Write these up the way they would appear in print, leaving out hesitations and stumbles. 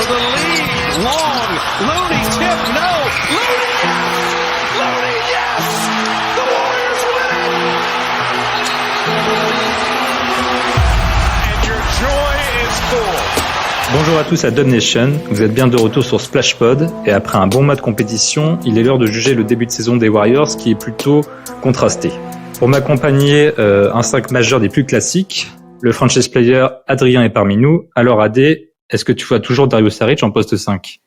for the lead. Long, Looney tip, no. Looney, yes! Looney, yes! The Warriors win it! And your joy is full. Bonjour à tous à Dub Nation, vous êtes bien de retour sur SplashPod et après un bon mois de compétition, il est l'heure de juger le début de saison des Warriors qui est plutôt contrasté. Pour m'accompagner, un 5 majeur des plus classiques, le franchise player Adrien est parmi nous. Alors Adé, est-ce que tu vois toujours Dario Saric en poste 5 ?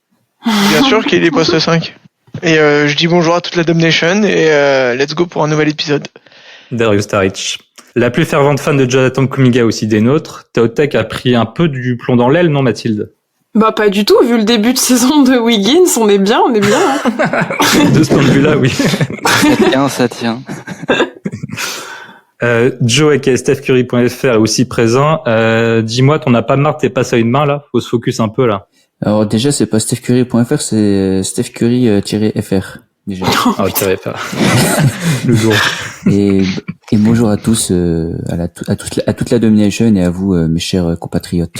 Bien sûr qu'il est poste 5. Et je dis bonjour à toute la Dub Nation et let's go pour un nouvel épisode. Dario Saric. La plus fervente fan de Jonathan Kuminga aussi des nôtres, Teotech a pris un peu du plomb dans l'aile, non Mathilde ? Bah pas du tout, vu le début de saison de Wiggins, on est bien. Hein. De ce point de vue-là, oui. Ça tient. Joe aka StephCurry.fr est aussi présent. Dis-moi, t'en as pas marre, t'es passé à une main là ? Faut se focus un peu là. Alors déjà, c'est pas StephCurry.fr, c'est StephCurry-FR. Déjà. Ah, tiré pas. Le jour. Et bonjour à tous, à toute la Domination et à vous, mes chers compatriotes.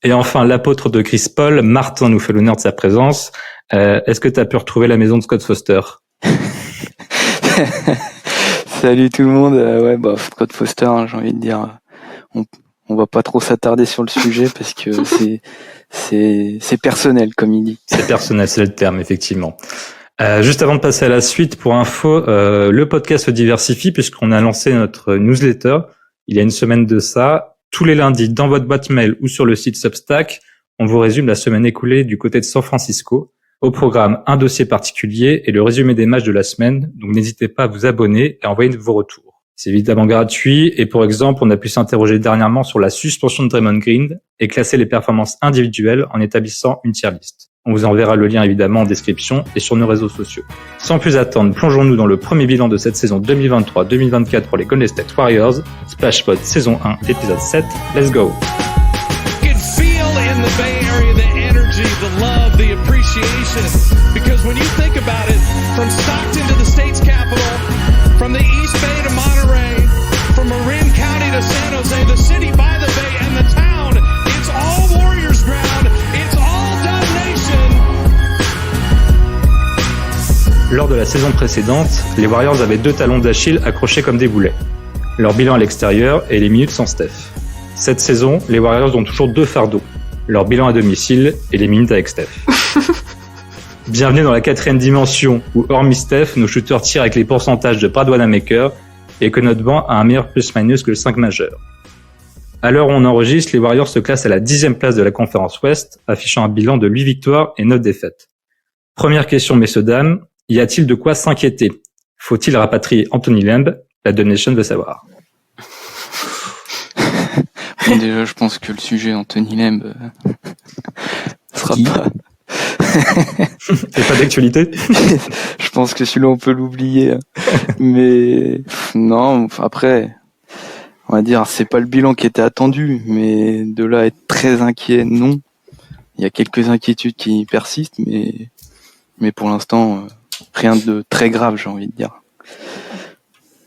Et enfin, l'apôtre de Chris Paul, Martin nous fait l'honneur de sa présence. Est-ce que tu as pu retrouver la maison de Scott Foster ? Salut tout le monde. Scott Foster, hein, j'ai envie de dire, on va pas trop s'attarder sur le sujet parce que c'est personnel, comme il dit. C'est personnel, c'est le terme, effectivement. Juste avant de passer à la suite, pour info, le podcast se diversifie puisqu'on a lancé notre newsletter il y a une semaine de ça. Tous les lundis, dans votre boîte mail ou sur le site Substack, on vous résume la semaine écoulée du côté de San Francisco. Au programme, un dossier particulier et le résumé des matchs de la semaine. Donc n'hésitez pas à vous abonner et à envoyer vos retours. C'est évidemment gratuit et pour exemple, on a pu s'interroger dernièrement sur la suspension de Draymond Green et classer les performances individuelles en établissant une tier list. On vous enverra le lien évidemment en description et sur nos réseaux sociaux. Sans plus attendre, plongeons-nous dans le premier bilan de cette saison 2023-2024 pour les Golden State Warriors. SplashPod saison 1, épisode 7. Let's go! You can feel in the Bay Area the energy, the love, the appreciation. Because when you think about it, from Stockton to the state's capital, from the East Bay to Monterey, from Marin County to San Jose, the city by the bay and the town, it's all Warriors ground. It's all Dub Nation. Lors de la saison précédente, les Warriors avaient 2 talons d'Achille accrochés comme des boulets. Leur bilan à l'extérieur et les minutes sans Steph. Cette saison, les Warriors ont toujours 2 fardeaux. Leur bilan à domicile et les minutes avec Steph. Bienvenue dans la 4e dimension où, hormis Steph, nos shooters tirent avec les pourcentages de Brad Wanamaker et que notre banc a un meilleur plus-minus que le 5 majeur. À l'heure où on enregistre, les Warriors se classent à la 10e place de la conférence Ouest, affichant un bilan de 8 victoires et 9 défaites. Première question, messieurs, dames, y a-t-il de quoi s'inquiéter ? Faut-il rapatrier Anthony Lamb ? La Dub Nation veut savoir. Bon, déjà, je pense que le sujet Anthony Lamb sera pas... C'est pas d'actualité ? Je pense que celui-là, on peut l'oublier. Mais non, après, on va dire, c'est pas le bilan qui était attendu, mais de là à être très inquiet, non. Il y a quelques inquiétudes qui persistent, mais pour l'instant, rien de très grave, j'ai envie de dire.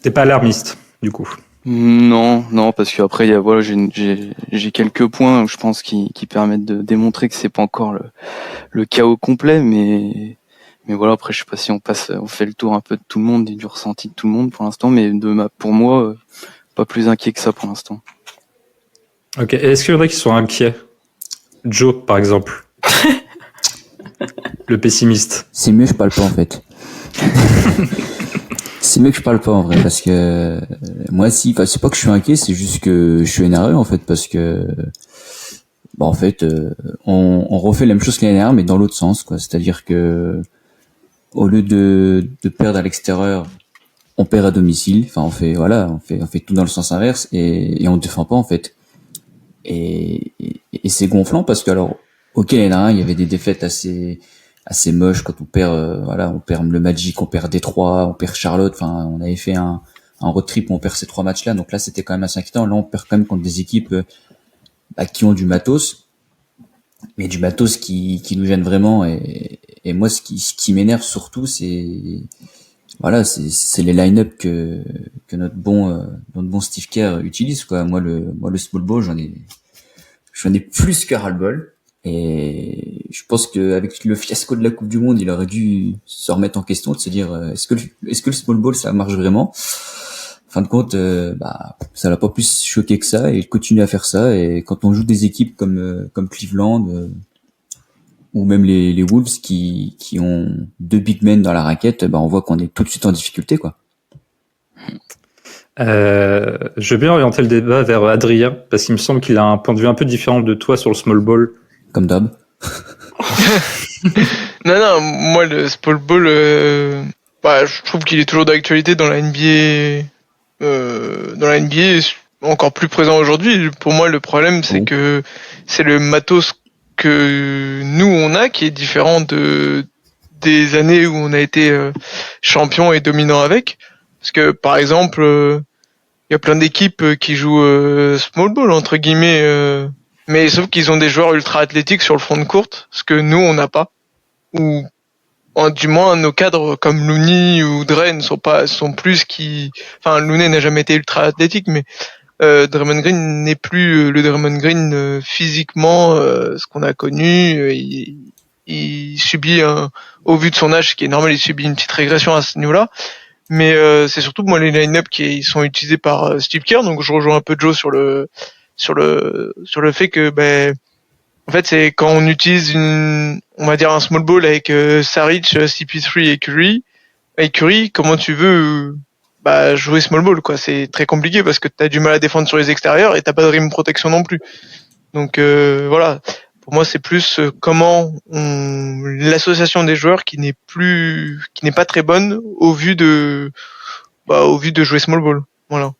T'es pas alarmiste, du coup ? Non, parce qu'après, j'ai quelques points, je pense, qui permettent de démontrer que c'est pas encore le chaos complet, mais voilà, après, je sais pas si on fait le tour un peu de tout le monde et du ressenti de tout le monde pour l'instant, mais pour moi, pas plus inquiet que ça pour l'instant. Ok, est-ce qu'il y en a qui sont inquiets ? Joe, par exemple. Le pessimiste. C'est mieux que je parle pas en fait. C'est mieux que je parle pas en vrai parce que moi c'est pas que je suis inquiet, c'est juste que je suis énervé en fait parce que en fait on refait la même chose que l'année dernière mais dans l'autre sens quoi, c'est-à-dire que au lieu de perdre à l'extérieur, on perd à domicile, enfin on fait tout dans le sens inverse et on défend pas en fait. Et c'est gonflant parce que alors OK l'année dernière, il y avait des défaites assez moche quand on perd on perd le Magic, on perd Détroit, on perd Charlotte, enfin on avait fait un road trip où on perd ces 3 matchs là, donc là c'était quand même assez inquiétant. Là on perd quand même contre des équipes qui ont du matos, mais du matos qui nous gêne vraiment et moi ce qui m'énerve surtout c'est les line-up que notre bon Steve Kerr utilise quoi. Moi le small ball j'en ai plus que ras-le-bol. Et je pense qu'avec le fiasco de la Coupe du Monde, il aurait dû se remettre en question, de se dire est-ce que le small ball ça marche vraiment. Fin de compte, ça l'a pas plus choqué que ça, et il continue à faire ça. Et quand on joue des équipes comme Cleveland ou même les Wolves qui ont 2 big men dans la raquette, on voit qu'on est tout de suite en difficulté, quoi. Je vais bien orienter le débat vers Adrien, parce qu'il me semble qu'il a un point de vue un peu différent de toi sur le small ball. Comme d'hab. Non, moi le small ball, je trouve qu'il est toujours d'actualité dans la NBA. Dans la NBA, encore plus présent aujourd'hui. Pour moi, le problème, c'est que c'est le matos que nous on a qui est différent des années où on a été champion et dominant avec. Parce que par exemple, il y a plein d'équipes qui jouent small ball entre guillemets, mais sauf qu'ils ont des joueurs ultra athlétiques sur le front de courte, ce que nous on n'a pas. Ou du moins nos cadres comme Looney ou Dre sont plus Looney n'a jamais été ultra athlétique, mais Draymond Green n'est plus le Draymond Green physiquement ce qu'on a connu. Il subit au vu de son âge, ce qui est normal, il subit une petite régression à ce niveau-là. Mais c'est surtout moi les line-up qui sont utilisés par Steve Kerr, donc je rejoins un peu Joe sur le fait que en fait c'est quand on utilise on va dire un small ball avec Saric, CP3 et Curry, comment tu veux jouer small ball, quoi. C'est très compliqué parce que t'as du mal à défendre sur les extérieurs et t'as pas de rim protection non plus. Donc voilà, pour moi c'est plus l'association des joueurs qui n'est pas très bonne au vu de jouer small ball. Voilà.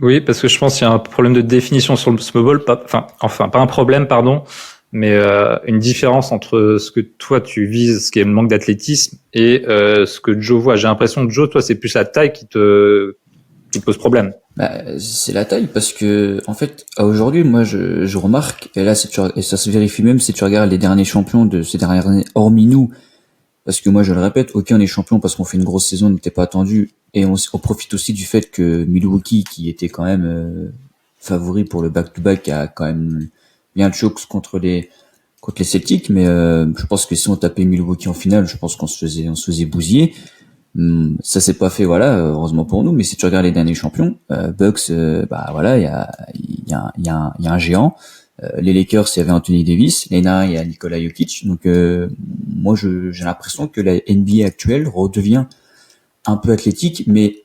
Oui, parce que je pense qu'il y a un problème de définition sur le small ball, pas un problème, pardon, mais une différence entre ce que toi tu vises, ce qui est le manque d'athlétisme, et ce que Joe voit. J'ai l'impression que Joe, toi, c'est plus la taille qui te pose problème. C'est la taille, parce que en fait, aujourd'hui, moi, je remarque, et là, et ça se vérifie même si tu regardes les derniers champions de ces dernières années, hormis nous, parce que moi, je le répète, ok, on est champion parce qu'on fait une grosse saison, n'était pas attendu, et on profite aussi du fait que Milwaukee, qui était quand même favori pour le back-to-back, a quand même bien le choc contre les Celtics, mais je pense que si on tapait Milwaukee en finale, je pense qu'on se faisait bousiller. Ça s'est pas fait, voilà, heureusement pour nous, mais si tu regardes les derniers champions, Bucks, voilà, il y a un géant. Les Lakers, il y avait Anthony Davis, l'année dernière, il y a Nikola Jokic. Donc moi j'ai l'impression que la NBA actuelle redevient un peu athlétique, mais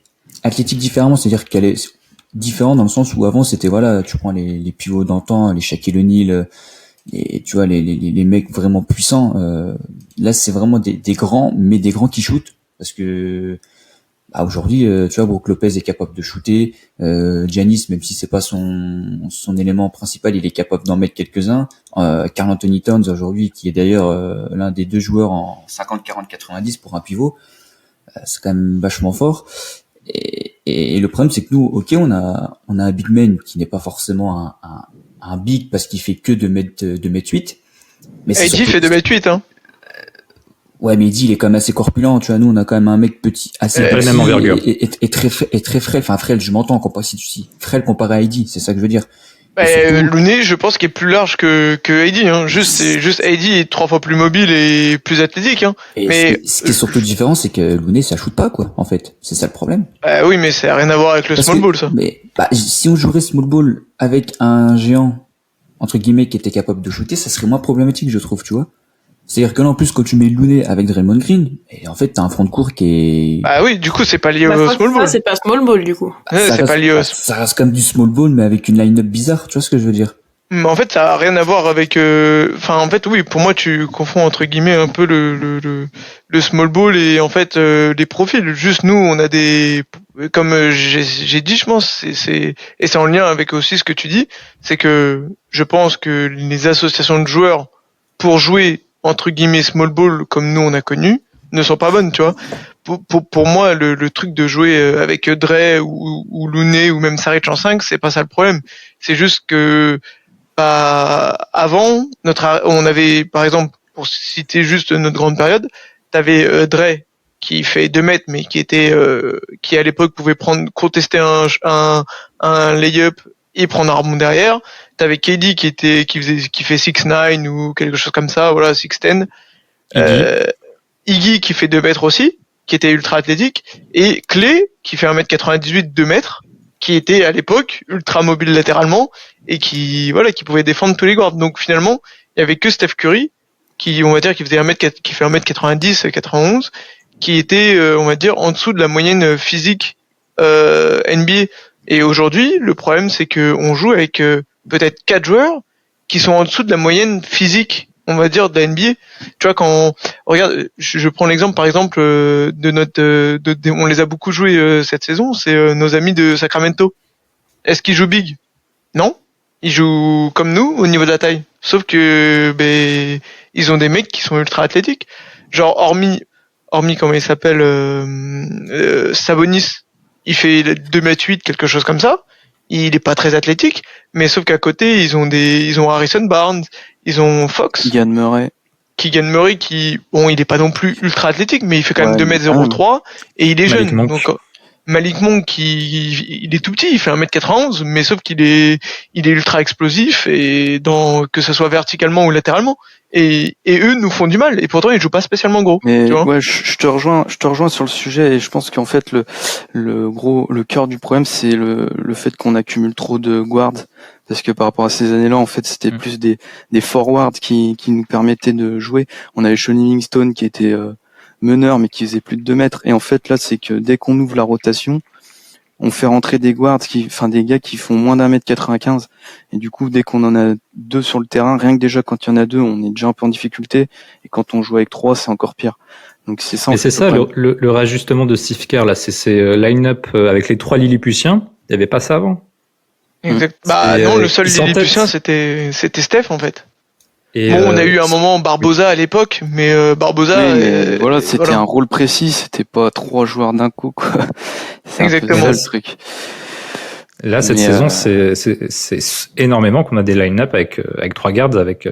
athlétique différemment, c'est-à-dire qu'elle est différente dans le sens où avant c'était, voilà, tu prends les pivots d'antan, les Shaquille O'Neal, et tu vois les mecs vraiment puissants, là c'est vraiment des grands, mais des grands qui shootent, parce que aujourd'hui, tu vois, Brook Lopez est capable de shooter, Giannis, même si c'est pas son élément principal, il est capable d'en mettre quelques-uns. Karl Anthony Towns aujourd'hui, qui est d'ailleurs l'un des 2 joueurs en 50-40-90 pour un pivot, c'est quand même vachement fort. Et le problème, c'est que nous, ok, on a un big man qui n'est pas forcément un big parce qu'il fait que 2m8. Mais AD fait 2m8, hein. Ouais, mais Eddie, il est quand même assez corpulent, tu vois. Nous, on a quand même un mec petit, assez pas la petit même envergure. et très frêle. Enfin, frêle, je m'entends, frêle comparé à Eddie, c'est ça que je veux dire. Looney, je pense qu'il est plus large que AD, hein. C'est juste AD est 3 fois plus mobile et plus athlétique, hein. Et mais ce qui est surtout différent, c'est que Looney, ça shoot pas, quoi, en fait. C'est ça le problème. Oui, mais ça a rien à voir avec le small ball, ça. Mais si on jouerait small ball avec un géant, entre guillemets, qui était capable de shooter, ça serait moins problématique, je trouve, tu vois. C'est-à-dire que là, en plus, quand tu mets Looney avec Draymond Green, et en fait, t'as un front de court qui est... Oui, du coup, c'est pas lié au small ball. C'est pas small ball, du coup. C'est pas lié au... Ça reste comme du small ball, mais avec une line-up bizarre, tu vois ce que je veux dire? Mais en fait, ça a rien à voir avec... en fait, oui, pour moi, tu confonds, entre guillemets, un peu le small ball et, en fait, les profils. Juste, nous, on a des... Comme j'ai dit, je pense, et c'est en lien avec aussi ce que tu dis, c'est que je pense que les associations de joueurs, pour jouer entre guillemets small ball comme nous on a connu, ne sont pas bonnes, tu vois. Pour moi, le truc de jouer avec Dre ou Looney ou même Saric en 5, c'est pas ça le problème. C'est juste que avant, on avait, par exemple, pour citer juste notre grande période, t'avais Dre qui fait 2 mètres, mais qui à l'époque pouvait contester un layup et prendre un rebond derrière. T'avais KD qui fait 6'9 ou quelque chose comme ça, voilà, 6'10. Iggy qui fait 2 mètres aussi, qui était ultra athlétique, et Clay qui fait 1m98, 2 mètres, qui était à l'époque ultra mobile latéralement et qui pouvait défendre tous les guards. Donc finalement, il y avait que Steph Curry qui fait 1m90, 91, qui était on va dire en dessous de la moyenne physique NBA. Et aujourd'hui, le problème c'est que on joue avec peut-être 4 joueurs qui sont en dessous de la moyenne physique, on va dire, de la NBA. Tu vois, quand regarde, je prends l'exemple par exemple on les a beaucoup joués cette saison, c'est nos amis de Sacramento. Est-ce qu'ils jouent big? Non, ils jouent comme nous au niveau de la taille. Sauf que ils ont des mecs qui sont ultra athlétiques. Genre hormis comment il s'appelle Sabonis, il fait 2m8, quelque chose comme ça. Il est pas très athlétique, mais sauf qu'à côté, ils ont Harrison Barnes, ils ont Fox. Keegan Murray qui, bon, il est pas non plus ultra athlétique, mais il fait quand même 2m03 et il est Malik jeune. Monk. Donc, Malik Monk, il est tout petit, il fait 1m91, mais sauf qu'il est ultra explosif et que ce soit verticalement ou latéralement. Et eux nous font du mal, et pourtant ils jouent pas spécialement gros. Mais tu vois, ouais, je te rejoins sur le sujet, et je pense qu'en fait le cœur du problème, c'est le fait qu'on accumule trop de guards, parce que par rapport à ces années-là, en fait, c'était plus des forwards qui nous permettaient de jouer. On avait Shawn Livingstone qui était meneur, mais qui faisait plus de 2 mètres, et en fait là, c'est que dès qu'on ouvre la rotation, on fait rentrer des guards des gars qui font moins d'1m95, et du coup, dès qu'on en a 2 sur le terrain, rien que déjà quand il y en a 2, on est déjà un peu en difficulté, et quand on joue avec 3, c'est encore pire. Donc c'est ça. Mais c'est ça le réajustement de Steve Kerr là, c'est ces line-up avec les 3 Lilliputiens. Il y avait pas ça avant. exact. Non, le seul Lilliputien c'était Steph en fait. Et on a eu un moment Barbosa à l'époque, mais Barbosa. Mais voilà, c'était un rôle précis, c'était pas 3 joueurs d'un coup, quoi. C'est exactement un peu ça, le truc. Là, cette saison, c'est énormément qu'on a des line-up avec 3 guards, avec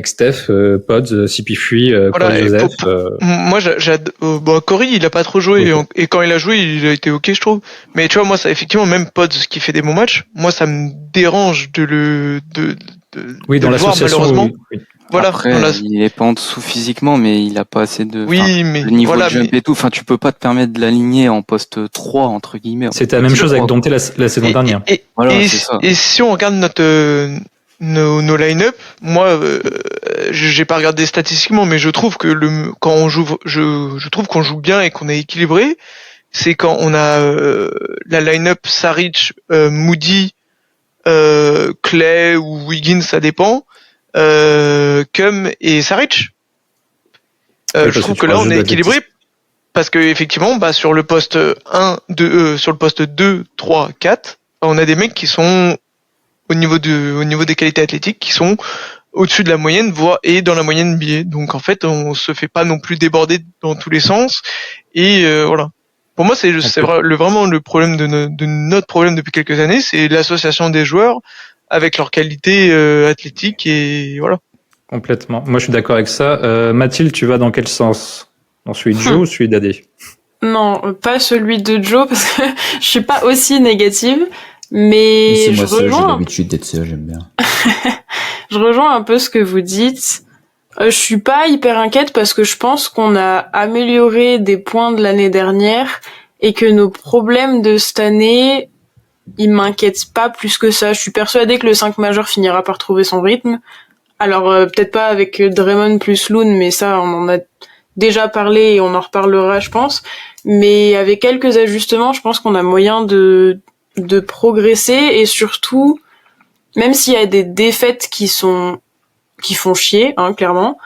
Steph, Pods, CP3, Corey Joseph. Moi, Corey, il a pas trop joué, et quand il a joué, il a été ok, je trouve. Mais tu vois, moi, ça, effectivement, même Pods qui fait des bons matchs, moi, ça me dérange de le dans voir, malheureusement. Oui. Voilà. Après, il est pas en dessous physiquement, mais il a pas assez de. Mais le niveau de jump et tout. Enfin, tu peux pas te permettre de l'aligner en poste 3 entre guillemets. C'était la même chose avec Dante la saison dernière. Et si on regarde nos line-up, moi, j'ai pas regardé statistiquement, mais je trouve que quand on joue, je trouve qu'on joue bien et qu'on est équilibré. C'est quand on a la line-up Saric, Moody, Clay ou Wiggins, ça dépend. Cum et Saric. Je trouve que là on est équilibré parce que effectivement, sur le poste 2, 3, 4, on a des mecs qui sont au niveau des qualités athlétiques qui sont au-dessus de la moyenne, voire et dans la moyenne NBA. Donc en fait, on se fait pas non plus déborder dans tous les sens, et voilà. Pour moi, c'est vraiment le problème de notre problème depuis quelques années, c'est l'association des joueurs avec leur qualité athlétique, et voilà. Complètement. Moi, je suis d'accord avec ça. Mathilde, tu vas dans quel sens? Dans celui de Joe ou celui d'Adé? Non, pas celui de Joe, parce que je suis pas aussi négative, mais c'est moi je ça, j'ai rejoins. l'habitude d'être ça, j'aime bien. Je rejoins un peu ce que vous dites. Je suis pas hyper inquiète parce que je pense qu'on a amélioré des points de l'année dernière et que nos problèmes de cette année, ils m'inquiètent pas plus que ça. Je suis persuadée que le 5 majeur finira par trouver son rythme. Alors peut-être pas avec Draymond plus Loon, mais ça on en a déjà parlé et on en reparlera, je pense. Mais avec quelques ajustements, je pense qu'on a moyen de progresser, et surtout, même s'il y a des défaites qui font chier, clairement,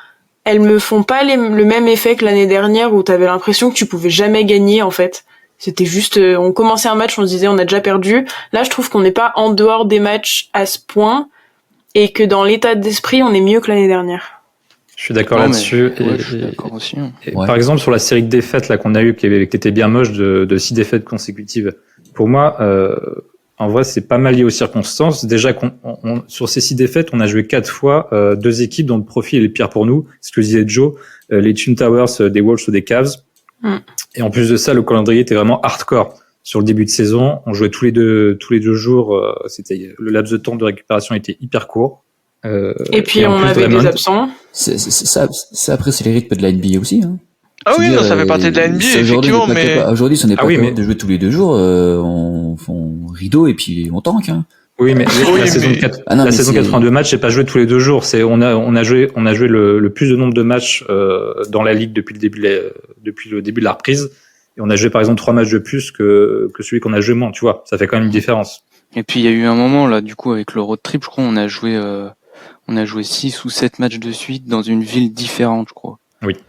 elles me font pas le même effet que l'année dernière où t'avais l'impression que tu pouvais jamais gagner, en fait. C'était juste, on commençait un match, on se disait on a déjà perdu. Là, je trouve qu'on n'est pas en dehors des matchs à ce point, et que dans l'état d'esprit, on est mieux que l'année dernière. Je suis d'accord là-dessus. Je suis d'accord aussi. Par exemple, sur la série de défaites là qu'on a eu, qui était bien moche, de 6 défaites consécutives. Pour moi, en vrai, c'est pas mal lié aux circonstances. Déjà, sur ces 6 défaites, on a joué 4 fois 2 équipes dont le profil est le pire pour nous. Ce que disait Joe, les Twin Towers des Wolves ou des Cavs. Et en plus de ça, le calendrier était vraiment hardcore. sur le début de saison. On jouait tous les deux jours. C'était le laps de temps de récupération était hyper court. Et puis en on plus, avait Draymond- des absents. Après, c'est les rythmes de la NBA aussi. Hein. Ah oui, C'est-à-dire, non, ça fait partie de la NBA, si aujourd'hui, effectivement, on n'est pas mais... capable- aujourd'hui, si on n'est Ah pas oui, capable mais- de jouer tous les 2 jours, on rideau et puis on tank. Hein. Oui, mais Oui, la saison, mais- 82 matchs, c'est pas joué tous les 2 jours. On a joué le plus de nombre de matchs dans la ligue depuis le début de la reprise. Et on a joué par exemple 3 matchs de plus que celui qu'on a joué moins. Tu vois, ça fait quand même une différence. Et puis il y a eu un moment là, du coup, avec le road trip, je crois, on a joué 6 ou 7 matchs de suite dans une ville différente, je crois.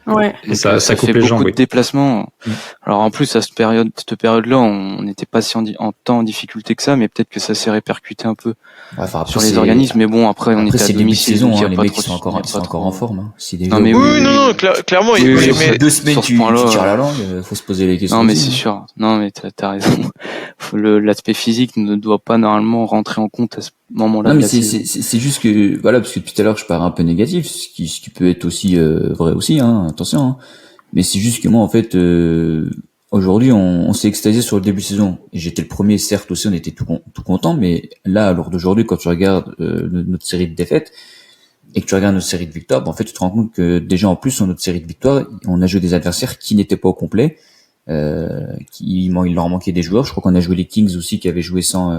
Ouais. Et ça coupe fait les beaucoup jambes, de oui. déplacements. Mm. Alors en plus à cette période-là, on n'était pas si en temps en difficulté que ça, mais peut-être que ça s'est répercuté un peu Ouais, enfin, après, sur les c'est- organismes. Mais bon, après on Après, était à c'est le début de domicile, saison, donc il y a les pas mecs trop ils sont de- encore, il y a ils pas sont encore trop- en forme. Hein. Si déjà, Non, mais Oui, non, clairement, Oui, il oui, mais- sur 2 semaines sur ce tu point-là, tires la langue, faut se poser les questions. Non, mais aussi, c'est hein. sûr. Non, mais t'as raison. L'aspect physique ne doit pas normalement rentrer en compte à ce moment-là. Non, de mais la saison. c'est juste que, voilà, parce que depuis tout à l'heure, je pars un peu négatif, ce qui peut être aussi vrai aussi, hein, attention. Hein. Mais c'est juste que moi, en fait, aujourd'hui, on s'est extasié sur le début de saison. Et j'étais le premier, certes aussi, on était tout content, mais là, à l'heure d'aujourd'hui, quand tu regardes notre série de défaites et que tu regardes notre série de victoires, ben, en fait, tu te rends compte que déjà, en plus, sur notre série de victoires, on a joué des adversaires qui n'étaient pas au complet. Il leur manquait des joueurs. Je crois qu'on a joué les Kings aussi, qui avaient joué sans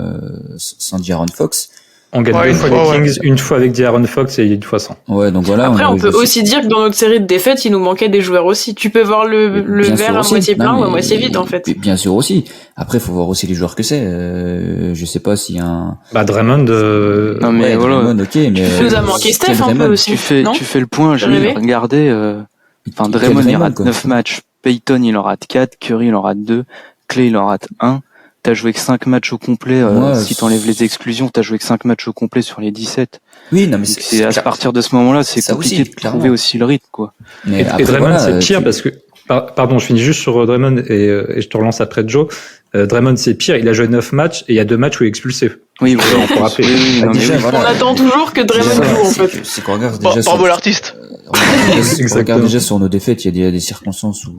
De'Aaron Fox. On gagne Ouais, 2 une fois fois, les Kings, une fois avec De'Aaron Fox et une fois sans. Ouais, donc voilà. Après, on avait peut joué aussi dire que dans notre série de défaites, il nous manquait des joueurs aussi. Tu peux voir le Bien sûr verre à aussi. moitié plein Non, ou à mais- moitié vide, en fait. Bien sûr aussi. Après, faut voir aussi les joueurs que c'est. Je sais pas s'il y a un. Bah, Draymond, Non, mais Ouais, voilà. Draymond, ok, mais. Il nous a manqué Steph quel un peu Draymond aussi. Tu fais le point, j'ai Rêvé. regardé, enfin, Quel Draymond, il Draymond, rate quoi. 9 matchs. Peyton, il en rate 4. Curry, il en rate 2. Clay, il en rate 1. T'as joué que 5 matchs au complet, Ouais, si t'enlèves les exclusions, t'as joué que 5 matchs au complet sur les 17. Oui, non, mais Donc c'est à partir de ce moment-là, c'est Ça compliqué aussi, de clairement. trouver aussi le rythme, quoi. Mais Et après, Draymond, voilà, c'est pire tu- parce que, pardon, je finis juste sur Draymond et je te relance après Joe. Draymond, c'est pire. Il a joué 9 matchs et il y a 2 matchs où il est expulsé. Oui, voilà. On peut rappeler. Oui, oui, non, mais déjà, oui. voilà. On attend toujours que Draymond Déjà, joue, en c'est fait. que- C'est qu'on regarde Bon, déjà bravo sur, l'artiste. Exactement. regarde déjà sur nos défaites, il y a des circonstances où.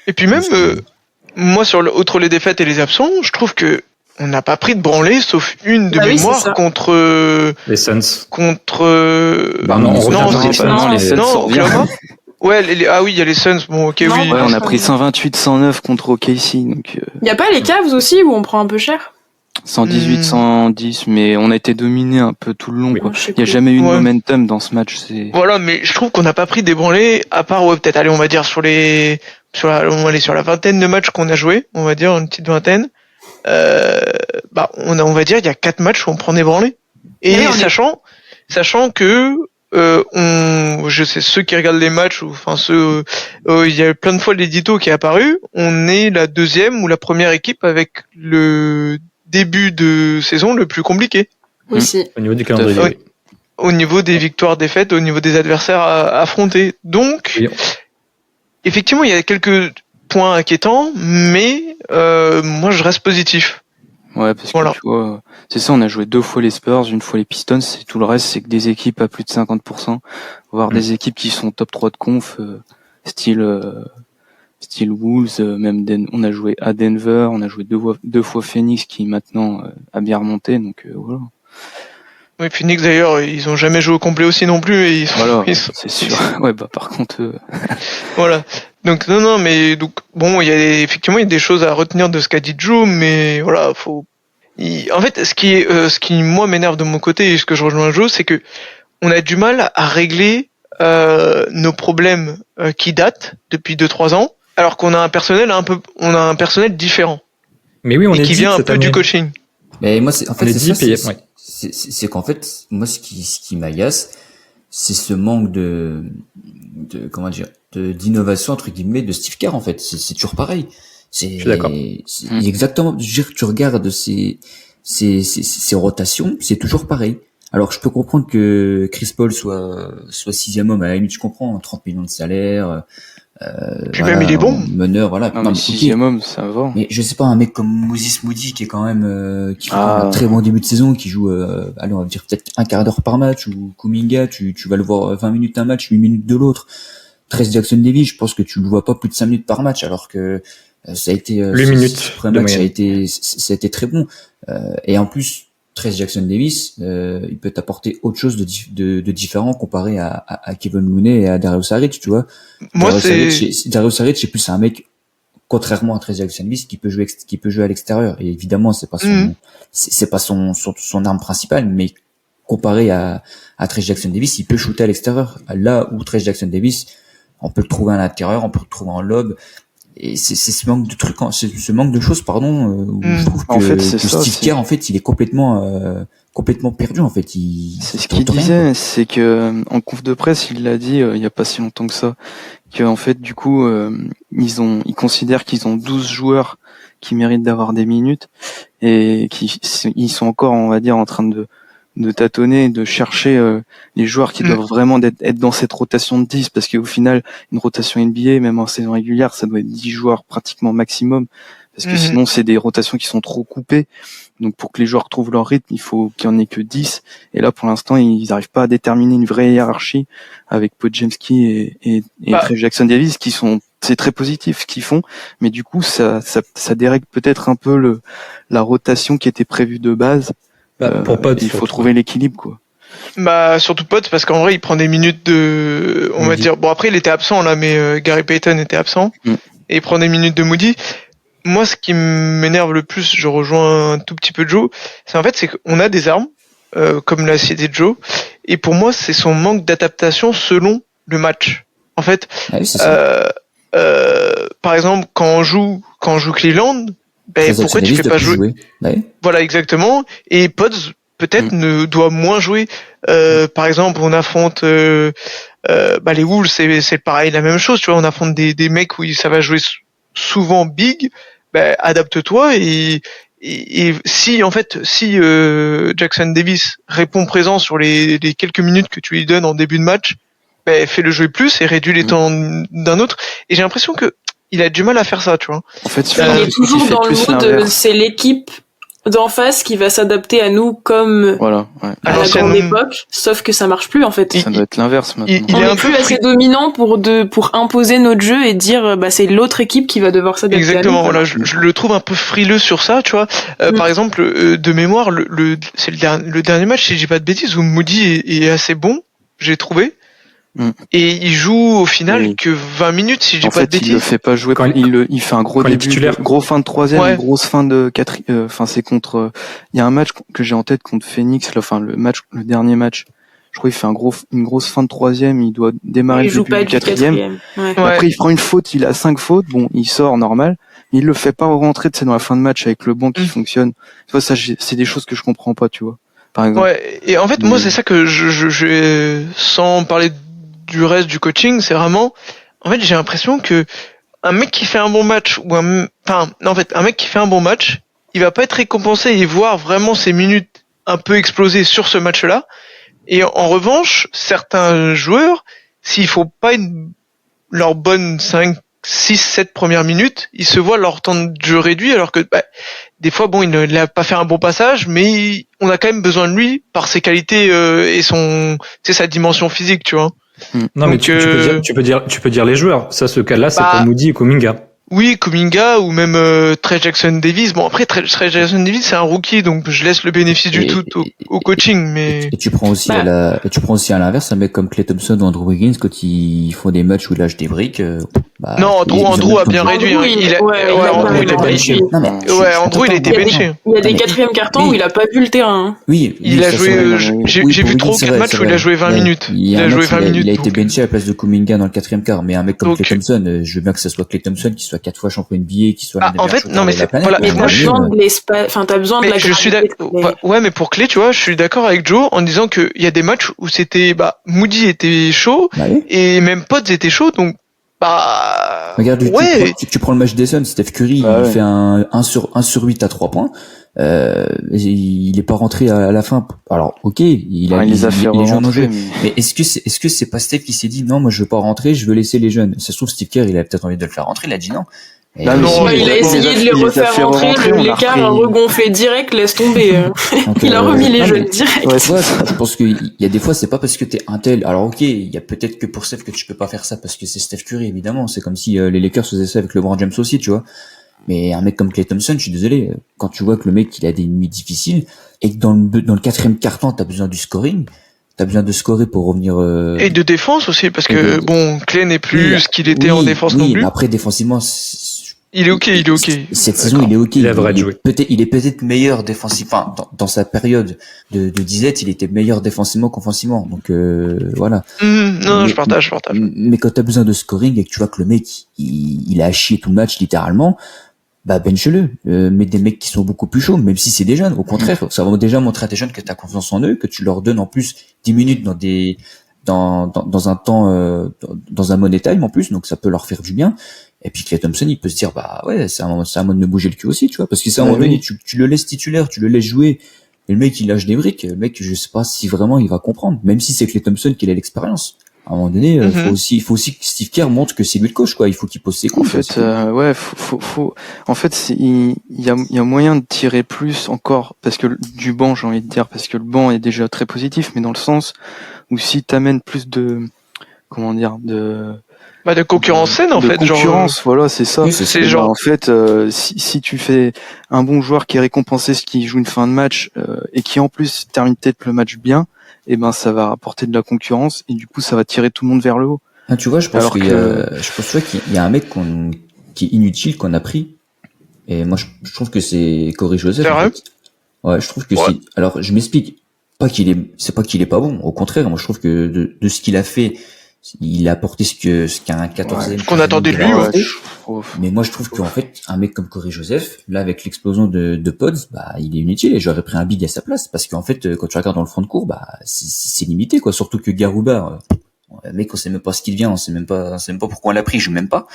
Et puis même, moi, outre les défaites et les absents, je trouve que on n'a pas pris de branlée, sauf une de Ah oui, mémoire c'est ça. contre... Les Suns. Bah, non, on non, revient Non, sur c'est les pas, Suns. non, les Suns non, sont bien. Oklahoma. Ouais, ah oui, il y a les Suns. Bon, ok, Non, oui. Ouais, on a pris 128-109 contre OKC, donc Il y a pas les Cavs aussi où on prend un peu cher? 118-110, mais on a été dominé un peu tout le long, Oui. quoi. Je sais Il n'y a plus. jamais eu de Ouais. momentum dans ce match. C'est Voilà, mais je trouve qu'on n'a pas pris des branlées, à part, ouais, peut-être, allez, on va dire, on va aller sur la vingtaine de matchs qu'on a joué, on va dire, une petite vingtaine. Bah, on va dire, il y a 4 matchs où on prend des branlées. Et Oui, on est- sachant que, je sais, ceux qui regardent les matchs, ou, enfin, il y a plein de fois l'édito qui est apparu, on est la deuxième ou la première équipe avec le début de saison le plus compliqué. Aussi. Au niveau du Tout à calendrier. fait. oui. Au niveau des victoires, défaites, au niveau des adversaires à affronter. Donc, Oui. effectivement, il y a quelques points inquiétants, mais moi, je reste positif. ouais, parce Voilà. que tu vois, c'est ça. On a joué 2 fois les Spurs, une fois les Pistons. Et tout le reste, c'est que des équipes à plus de 50%, voire des équipes qui sont top 3 de conf, style Wolves. Même on a joué à Denver, on a joué 2 fois Phoenix, qui maintenant a bien remonté. Donc voilà. Oui, Phoenix, d'ailleurs, ils ont jamais joué au complet aussi non plus, et ils sont, Voilà, ils sont- c'est sûr. Ouais, bah par contre, voilà. Donc, non, mais, donc, bon, effectivement, il y a des choses à retenir de ce qu'a dit Joe, mais voilà, en fait, ce qui, moi, m'énerve de mon côté, et ce que je rejoins Joe, c'est que on a du mal à régler, nos problèmes, qui datent depuis 2-3 ans, alors qu'on a un personnel différent, Mais oui, on et est qui deep vient un cette peu année. du coaching. Mais moi, c'est, en fait, On est c'est ça, deep et- c'est- ouais. c'est qu'en fait, moi, ce qui m'agace, c'est ce manque comment dire, d'innovation, entre guillemets, de Steve Kerr, en fait. C'est toujours pareil. Je suis d'accord. C'est exactement, je veux dire, tu regardes ces rotations, c'est toujours pareil. Alors, je peux comprendre que Chris Paul soit 6e homme, à la limite, je comprends, 30 millions de salaire, Puis même, il est bon. meneur, voilà. non, Non, mais mais ok. 6e homme, ça va. Mais je sais pas, un mec comme Moses Moody qui est quand même qui fait Ah. quand même un très bon début de saison, qui joue allez, on va dire peut-être un quart d'heure par match, ou Kuminga, tu vas le voir 20 minutes un match, 8 minutes de l'autre. 13 Jackson Davis, je pense que tu le vois pas plus de 5 minutes par match, alors que Ça a été 8 minutes ce premier de match, moyenne. ça a été très bon. Et en plus, Trayce Jackson-Davis, il peut t'apporter autre chose de différent comparé à Kevin Looney et à Dario Saric, tu vois. Moi, Dario Saric, c'est plus un mec, contrairement à Trayce Jackson-Davis, qui peut jouer à l'extérieur. Et évidemment, c'est pas son arme principale, mais comparé à Trayce Jackson-Davis, il peut shooter à l'extérieur. Là où Trayce Jackson-Davis, on peut le trouver à l'intérieur, on peut le trouver en lob. Et c'est ce manque de trucs, ce manque de choses, où je trouve En fait, c'est que ça, Steve Kerr, en fait, il est complètement perdu, en fait. C'est ce qu'il disait, c'est que en conf de presse, il l'a dit il y a pas si longtemps que ça, que en fait, du coup, ils considèrent qu'ils ont 12 joueurs qui méritent d'avoir des minutes et ils sont encore, on va dire, en train de tâtonner, de chercher les joueurs qui doivent vraiment être dans cette rotation de 10, parce qu'au final, une rotation NBA, même en saison régulière, ça doit être 10 joueurs pratiquement maximum, parce que sinon, c'est des rotations qui sont trop coupées. Donc, pour que les joueurs trouvent leur rythme, il faut qu'il n'y en ait que 10. Et là, pour l'instant, ils n'arrivent pas à déterminer une vraie hiérarchie avec Podziemski et Trayce Jackson-Davis, c'est très positif ce qu'ils font, mais du coup, ça dérègle peut-être un peu la rotation qui était prévue de base. Pour Pod, il faut trouver l'équilibre, quoi. Bah, surtout Pod, parce qu'en vrai, il prend des minutes on va dire, bon, après, il était absent, là, mais Gary Payton était absent, et il prend des minutes de Moody. Moi, ce qui m'énerve le plus, je rejoins un tout petit peu Joe, c'est qu'on a des armes, comme l'a cité Joe, et pour moi, c'est son manque d'adaptation selon le match. En fait, par exemple, quand on joue Cleveland, pourquoi tu fais pas jouer Voilà, exactement. Et Pods peut-être ne doit moins jouer. Par exemple, on affronte les Wolves, c'est pareil, la même chose. Tu vois, on affronte des mecs où ça va jouer souvent big. Adapte-toi et si Jackson Davis répond présent sur les quelques minutes que tu lui donnes en début de match, fais-le jouer plus et réduis les temps d'un autre. Et j'ai l'impression que il a du mal à faire ça, tu vois. En fait, il est toujours dans le mode c'est l'équipe d'en face qui va s'adapter à nous comme à la grande époque, sauf que ça marche plus en fait. Ça doit être l'inverse maintenant. On est plus assez dominant pour imposer notre jeu et dire c'est l'autre équipe qui va devoir s'adapter. Exactement, à nous. Voilà, je le trouve un peu frileux sur ça, tu vois. Par exemple, de mémoire, c'est le dernier match, si je dis pas de bêtises, où Moody est assez bon, j'ai trouvé. Et il joue au final que 20 minutes, si je dis pas de bêtises. Il le fait pas jouer il fait un gros début, gros fin de troisième, une grosse fin de quatrième, c'est contre, il y a un match que j'ai en tête contre Phoenix, le dernier match. Je crois qu'il fait une grosse fin de troisième, il doit démarrer le début du quatrième. Après, il prend une faute, il a 5 fautes, bon, il sort normal. Mais il le fait pas rentrer, tu sais, dans la fin de match avec le banc qui fonctionne. Tu vois, ça, c'est des choses que je comprends pas, tu vois. Par exemple. Ouais, et en fait, moi, c'est ça que je sans parler du reste du coaching, c'est vraiment, en fait, j'ai l'impression que un mec qui fait un bon match un mec qui fait un bon match, il va pas être récompensé et voir vraiment ses minutes un peu exploser sur ce match-là. Et en revanche, certains joueurs, s'il faut pas leur bonne 5, 6, 7 premières minutes, ils se voient leur temps de jeu réduit, alors que des fois, il n'a pas fait un bon passage, mais on a quand même besoin de lui par ses qualités et sa dimension physique, tu vois. Non, mais tu peux dire les joueurs. Ça, ce cas-là, c'est pour Moody et Kuminga. Oui, Kuminga ou même Trayce Jackson-Davis. Bon, après, Trayce Jackson-Davis, c'est un rookie, donc je laisse le bénéfice du tout au coaching, mais... Et tu prends aussi à l'inverse un mec comme Klay Thompson ou Andrew Wiggins, quand ils font des matchs où ils lâchent des briques, non, Andrew a bien réduit. Andrew, il a été benché. Il y a des quatrièmes cartons où il a pas vu le terrain. Oui. Il a joué, j'ai vu 3 ou 4 matchs où il a joué 20 minutes. Il a joué 20 minutes. Il a été benché à la place de Kuminga dans le quatrième quart, mais un mec comme Klay Thompson, je veux bien que ce soit Klay Thompson qui soit 4 fois champion NBA, qui soit en fait, non, mais c'est, voilà, mais t'as besoin de l'espace, t'as besoin de la je suis d'accord. Ouais, mais pour Klay, tu vois, je suis d'accord avec Joe en disant qu'il y a des matchs où c'était, Moody était chaud, et même Pods était chaud, donc, regarde, tu prends le match des Suns, Steph Curry, il fait un 1 sur 8 à 3 points. Il est pas rentré à la fin. Alors, ok, il les a fait rentrer. Mais est-ce que c'est pas Steph qui s'est dit non, moi je veux pas rentrer, je veux laisser les jeunes. Ça se trouve Steve Kerr, il a peut-être envie de le faire rentrer, il a dit non. Et Non, mais si, Non, Il a essayé de les refaire rentrer, l'écart a regonflé direct, laisse tomber. donc, Il a remis les non, jeunes mais- direct. Ouais, Tu vois, je pense qu'il y a des fois, c'est pas parce que t'es un tel. Alors ok, il y a peut-être que pour Steph que tu peux pas faire ça parce que c'est Steph Curry, évidemment. C'est comme si les Lakers faisaient ça avec LeBron James aussi, tu vois. Mais un mec comme Klay Thompson, je suis désolé, quand tu vois que le mec il a des nuits difficiles et que dans le quatrième quart-temps t'as besoin du scoring, t'as besoin de scorer pour revenir. Et de défense aussi, parce et que de- bon, Clay n'est plus Oui, ce qu'il était en défense oui, non plus. mais après défensivement, Il est ok. cette saison, il est ok. Il a vrai de jouer. Il est peut-être meilleur défensivement. Enfin, dans sa période de disette, il était meilleur défensivement qu'offensivement. Donc voilà. Non, Mais- je partage. Mais quand t'as besoin de scoring et que tu vois que le mec il a chié tout le match littéralement, bah benche-le. Mais des mecs qui sont beaucoup plus chauds, même si c'est des jeunes. Au contraire, ça va déjà montrer à tes jeunes que t'as confiance en eux, que tu leur donnes en plus 10 minutes dans un temps dans un money time en plus, donc ça peut leur faire du bien. Et puis Klay Thompson, il peut se dire bah ouais, c'est un moment de me bouger le cul aussi, tu vois, parce que c'est à un moment donné, tu le laisses titulaire, tu le laisses jouer, et le mec il lâche des briques, le mec je sais pas si vraiment il va comprendre, même si c'est Klay Thompson qui a l'expérience. À un moment donné, il faut aussi que Steve Kerr montre que c'est lui le coach, quoi. Il faut qu'il pose ses En coups. fait, ouais, faut. En fait, il y a moyen de tirer plus encore parce que du banc, j'ai envie de dire, parce que le banc est déjà très positif, mais dans le sens où si t'amènes plus de, comment dire, de concurrence saine, en de fait. concurrence, voilà, c'est ça. Oui, c'est ça. Et genre- en fait, si tu fais un bon joueur qui est récompensé, ce qui joue une fin de match et qui en plus termine peut-être le match bien, et ben ça va apporter de la concurrence et du coup ça va tirer tout le monde vers le haut. Ah, tu vois, je pense Alors qu'il y que- a, je pense tu vois, qu'il y a un mec qui est inutile qu'on a pris. Et moi, je trouve que c'est Corey Joseph. C'est en vrai fait. Ouais, je trouve que Ouais. c'est. Alors, je m'explique. C'est pas qu'il est pas bon. Au contraire, moi, je trouve que de ce qu'il a fait, il a apporté ce qu'un 14e. Ce qu'on attendait de lui, devrait ouais. apporter. Oh, Mais moi, je trouve qu'en fait, un mec comme Corey Joseph, là, avec l'explosion de Pods, bah, il est inutile et j'aurais pris un big à sa place parce qu'en fait, quand tu regardes dans le front de cours, bah, c'est limité, quoi. Surtout que Garouba, le mec, on sait même pas ce qu'il vient, on sait même pas pourquoi on l'a pris, je joue même pas.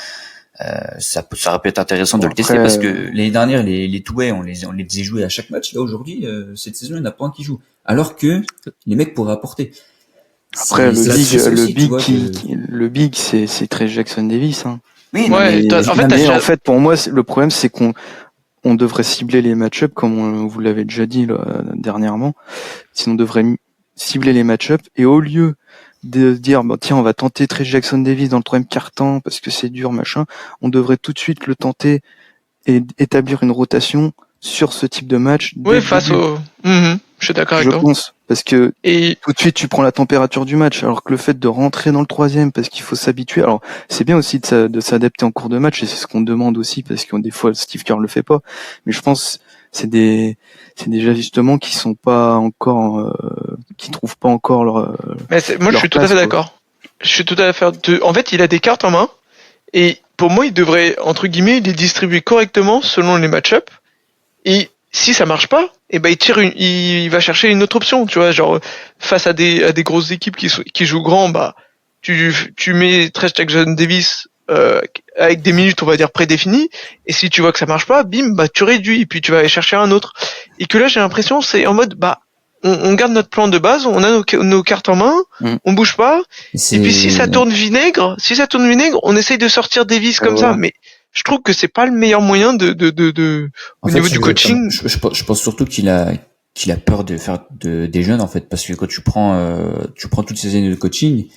Ça aurait pu être intéressant de le tester Après, parce que l'année dernière, les two-way, on les faisait jouer à chaque match. Là, aujourd'hui, cette saison, il n'y en a pas un qui joue. Alors que les mecs pourraient apporter. Après C'est le big c'est très Jackson Davis hein. Oui, Ouais, mais, en fait, t'as déjà- En fait pour moi le problème c'est qu'on devrait cibler les match-up comme vous l'avez déjà dit là, dernièrement. Sinon on devrait cibler les match-up et au lieu de dire bah tiens on va tenter Trey Jackson Davis dans le troisième quart-temps parce que c'est dur machin, on devrait tout de suite le tenter et établir une rotation sur ce type de match. dès Oui, le face début. au. Je suis d'accord Je avec toi. pense parce que Et tout de suite tu prends la température du match alors que le fait de rentrer dans le troisième parce qu'il faut s'habituer, alors c'est bien aussi de s'adapter en cours de match et c'est ce qu'on demande aussi parce que des fois Steve Kerr le fait pas, mais je pense c'est des ajustements qui sont pas encore qui trouvent pas encore leur mais moi, je leur suis tout à place, fait quoi. d'accord. Je suis tout à fait. En fait, il a des cartes en main et pour moi, il devrait entre guillemets les distribuer correctement selon les match-up. Et si ça marche pas, et ben il va chercher une autre option, tu vois, genre face à des grosses équipes qui jouent grand, bah tu mets Trey Jackson Davis avec des minutes on va dire prédéfinies, et si tu vois que ça marche pas, bim, bah tu réduis et puis tu vas aller chercher un autre. Et que là j'ai l'impression c'est en mode bah on garde notre plan de base, on a nos cartes en main, on bouge pas. Et puis si ça tourne vinaigre, on essaye de sortir Davis comme ça, mais je trouve que c'est pas le meilleur moyen au niveau du coaching. Je pense surtout qu'il a peur de faire des jeunes en fait, parce que quand tu prends toutes ces années de coaching,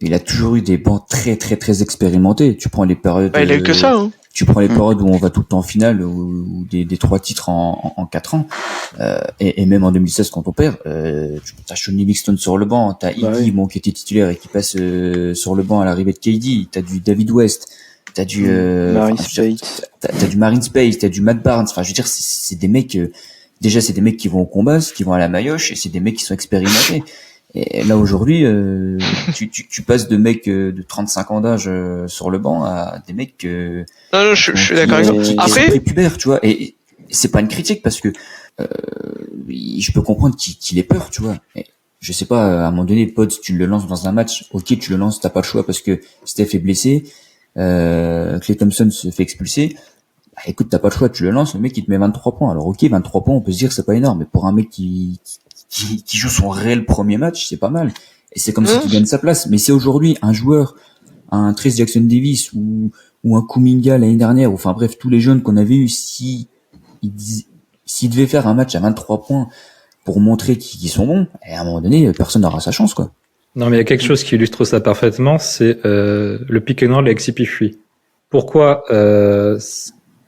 il a toujours eu des bancs très très très expérimentés. Tu prends les périodes. Bah, il a eu que ça. Hein. Tu prends les périodes où on va tout le temps en finale ou des 3 titres en 4 ans, et même en 2016 quand on perd, t'as Sean Livingston sur le banc, t'as Iggy qui était titulaire et qui passe sur le banc à l'arrivée de KD, t'as du David West. T'as du t'as du Marine Space, t'as du Matt Barnes. Enfin, je veux dire, c'est des mecs. Déjà, c'est des mecs qui vont au combat, qui vont à la maillotche, et c'est des mecs qui sont expérimentés. Et là aujourd'hui, tu passes de mecs de 35 ans d'âge sur le banc à des mecs. Non, je suis d'accord avec toi. Après, sont prépubères, tu vois. Et c'est pas une critique parce que je peux comprendre qu'il ait peur, tu vois. Et je sais pas, à un moment donné, Pods, tu le lances dans un match, ok, tu le lances, t'as pas le choix parce que Steph est blessé. Klay Thompson se fait expulser, bah, écoute, t'as pas le choix, tu le lances, le mec il te met 23 points. Alors ok, 23 points, on peut se dire que c'est pas énorme, mais pour un mec qui joue son réel premier match, c'est pas mal. Et c'est comme si tu gagnes sa place. Mais c'est aujourd'hui un joueur, un Trey Jackson Davis ou ou un Kuminga l'année dernière, ou enfin bref, tous les jeunes qu'on avait eu, s'ils devaient faire un match à 23 points pour montrer qu'ils sont bons, et à un moment donné, personne n'aura sa chance, quoi. Non, mais il y a quelque chose qui illustre ça parfaitement, c'est le pick and roll avec CP3. Pourquoi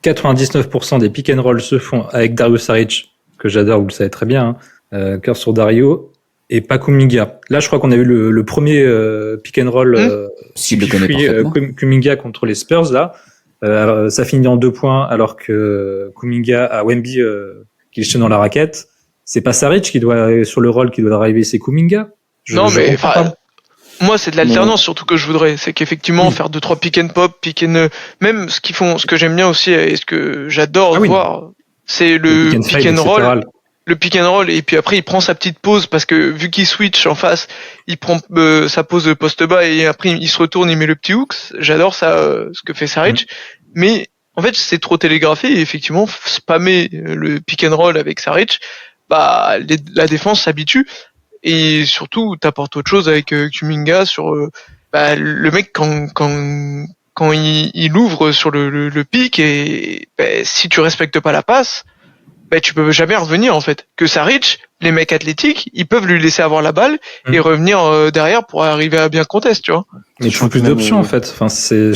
99% des pick and roll se font avec Dario Saric, que j'adore, vous le savez très bien, cœur sur Dario, et pas Kuminga. Là, je crois qu'on a eu le premier pick and roll S'il le connaît parfaitement. Kuminga contre les Spurs, là. Ça finit en 2 points, alors que Kuminga a Wemby qui est dans la raquette. C'est pas Saric qui doit, sur le rôle qui doit arriver, c'est Kuminga. Moi, c'est de l'alternance surtout que je voudrais. C'est qu'effectivement, faire 2-3 pick and pop, même ce qu'ils font, ce que j'aime bien aussi et ce que j'adore voir, c'est le pick and roll. Le pick and roll, et puis après, il prend sa petite pause parce que vu qu'il switch en face, il prend sa pause de poste bas et après, il se retourne, il met le petit hook. J'adore ça, ce que fait Saric. Mais, en fait, c'est trop télégraphé et effectivement, spammer le pick and roll avec Saric, la défense s'habitue. Et surtout, t'apportes autre chose avec Kuminga sur le mec quand il ouvre sur le pic et si tu respectes pas la passe, tu peux jamais revenir en fait. Que Saric, les mecs athlétiques, ils peuvent lui laisser avoir la balle et revenir derrière pour arriver à bien contester, tu vois. Mais tu fais plus d'options en fait. Enfin,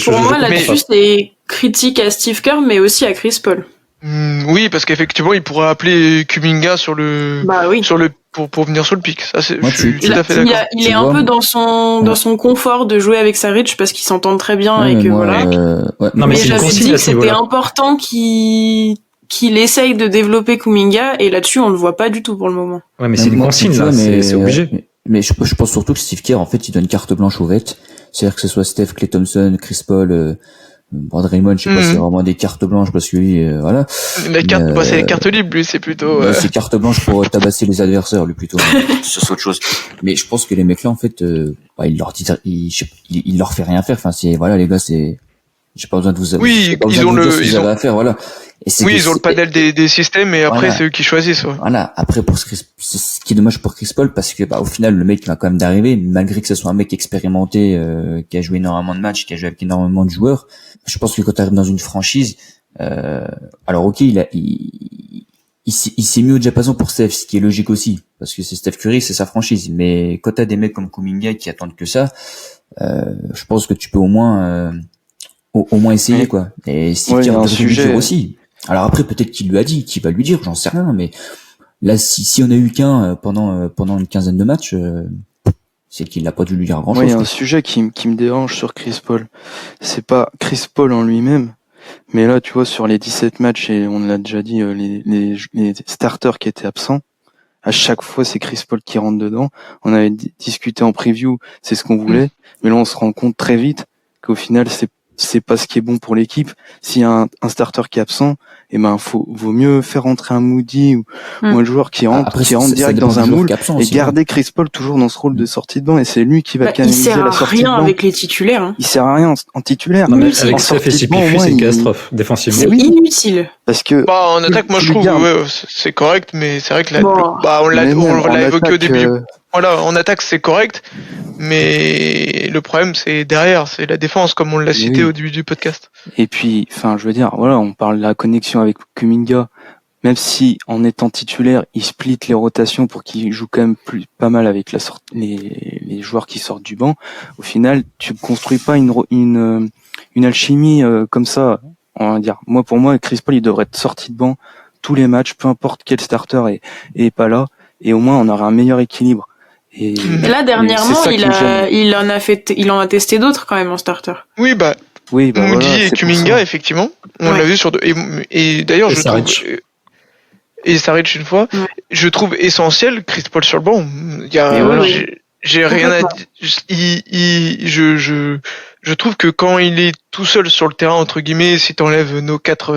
pour moi là-dessus c'est critique à Steve Kerr mais aussi à Chris Paul. Oui, parce qu'effectivement, il pourrait appeler Kuminga sur le pour venir sur le pic. Ça, je suis tout à fait d'accord. Il est un peu dans son confort de jouer avec Saric parce qu'ils s'entendent très bien et que voilà. Non, mais j'avais dit que c'était important qu'il essaye de développer Kuminga et là-dessus on le voit pas du tout pour le moment. Ouais, mais c'est une consigne là, c'est obligé. Mais je pense surtout que Steve Kerr en fait il donne carte blanche aux vêtements. C'est-à-dire que ce soit Steph, Klay Thompson, Chris Paul. Draymond, je sais pas, c'est vraiment des cartes blanches parce que lui, voilà. C'est les cartes libres, lui, c'est plutôt. C'est carte blanche pour tabasser les adversaires, lui plutôt. C'est autre chose. Mais je pense que les mecs là, en fait, il leur fait rien faire. Enfin, c'est voilà, les gars, c'est. J'ai pas besoin de vous. Oui, ils ont à faire, voilà. Et ils ont le panel des systèmes et après c'est eux qui choisissent. Ouais. Voilà. Après c'est ce qui est dommage pour Chris Paul parce que au final le mec il va quand même d'arriver malgré que ce soit un mec expérimenté qui a joué énormément de matchs, qui a joué avec énormément de joueurs. Je pense que quand tu arrives dans une franchise, alors ok il s'est mis au diapason pour Steph, ce qui est logique aussi parce que c'est Steph Curry, c'est sa franchise. Mais quand t'as des mecs comme Kuminga qui attendent que ça, je pense que tu peux au moins essayer quoi. Et Steve Kerr peut lui dire aussi. Alors après peut-être qu'il lui a dit, qu'il va lui dire, j'en sais rien, mais là si on a eu qu'un pendant une quinzaine de matchs, c'est qu'il n'a pas dû lui dire grand chose. Il y a un sujet qui me dérange sur Chris Paul. C'est pas Chris Paul en lui-même, mais là tu vois sur les 17 matchs et on l'a déjà dit, les starters qui étaient absents, à chaque fois c'est Chris Paul qui rentre dedans. On avait discuté en preview, c'est ce qu'on voulait, mais là on se rend compte très vite qu'au final c'est pas ce qui est bon pour l'équipe. S'il y a un starter qui est absent, vaut mieux faire rentrer un Moody ou un joueur qui rentre direct dans un moule et garder Chris Paul toujours dans ce rôle de sortie de banc et c'est lui qui va canaliser la sortie de banc. Il sert à rien avec les titulaires. Hein. Il sert à rien en titulaire. Non, mais avec Steph et CP3, c'est une catastrophe défensivement. C'est inutile. Parce que en attaque, moi je trouve c'est correct, mais c'est vrai que on l'a évoqué au début. Voilà, en attaque c'est correct, mais le problème c'est derrière, c'est la défense comme on l'a cité au début du podcast. Et puis, je veux dire, voilà, on parle de la connexion avec Kuminga, même si en étant titulaire, il split les rotations pour qu'il joue quand même pas mal avec les joueurs qui sortent du banc. Au final, tu construis pas une alchimie comme ça. On va dire, pour moi, Chris Paul, il devrait être sorti de banc tous les matchs, peu importe quel starter est pas là, et au moins on aura un meilleur équilibre. Et là dernièrement, il en a testé d'autres quand même en starter. Oui, Moody et Kuminga, effectivement, on l'a vu sur deux. Et d'ailleurs, je trouve et Saric une fois, je trouve essentiel Chris Paul sur le banc. J'ai rien à dire. Je trouve que quand il est tout seul sur le terrain entre guillemets, si t'enlèves nos quatre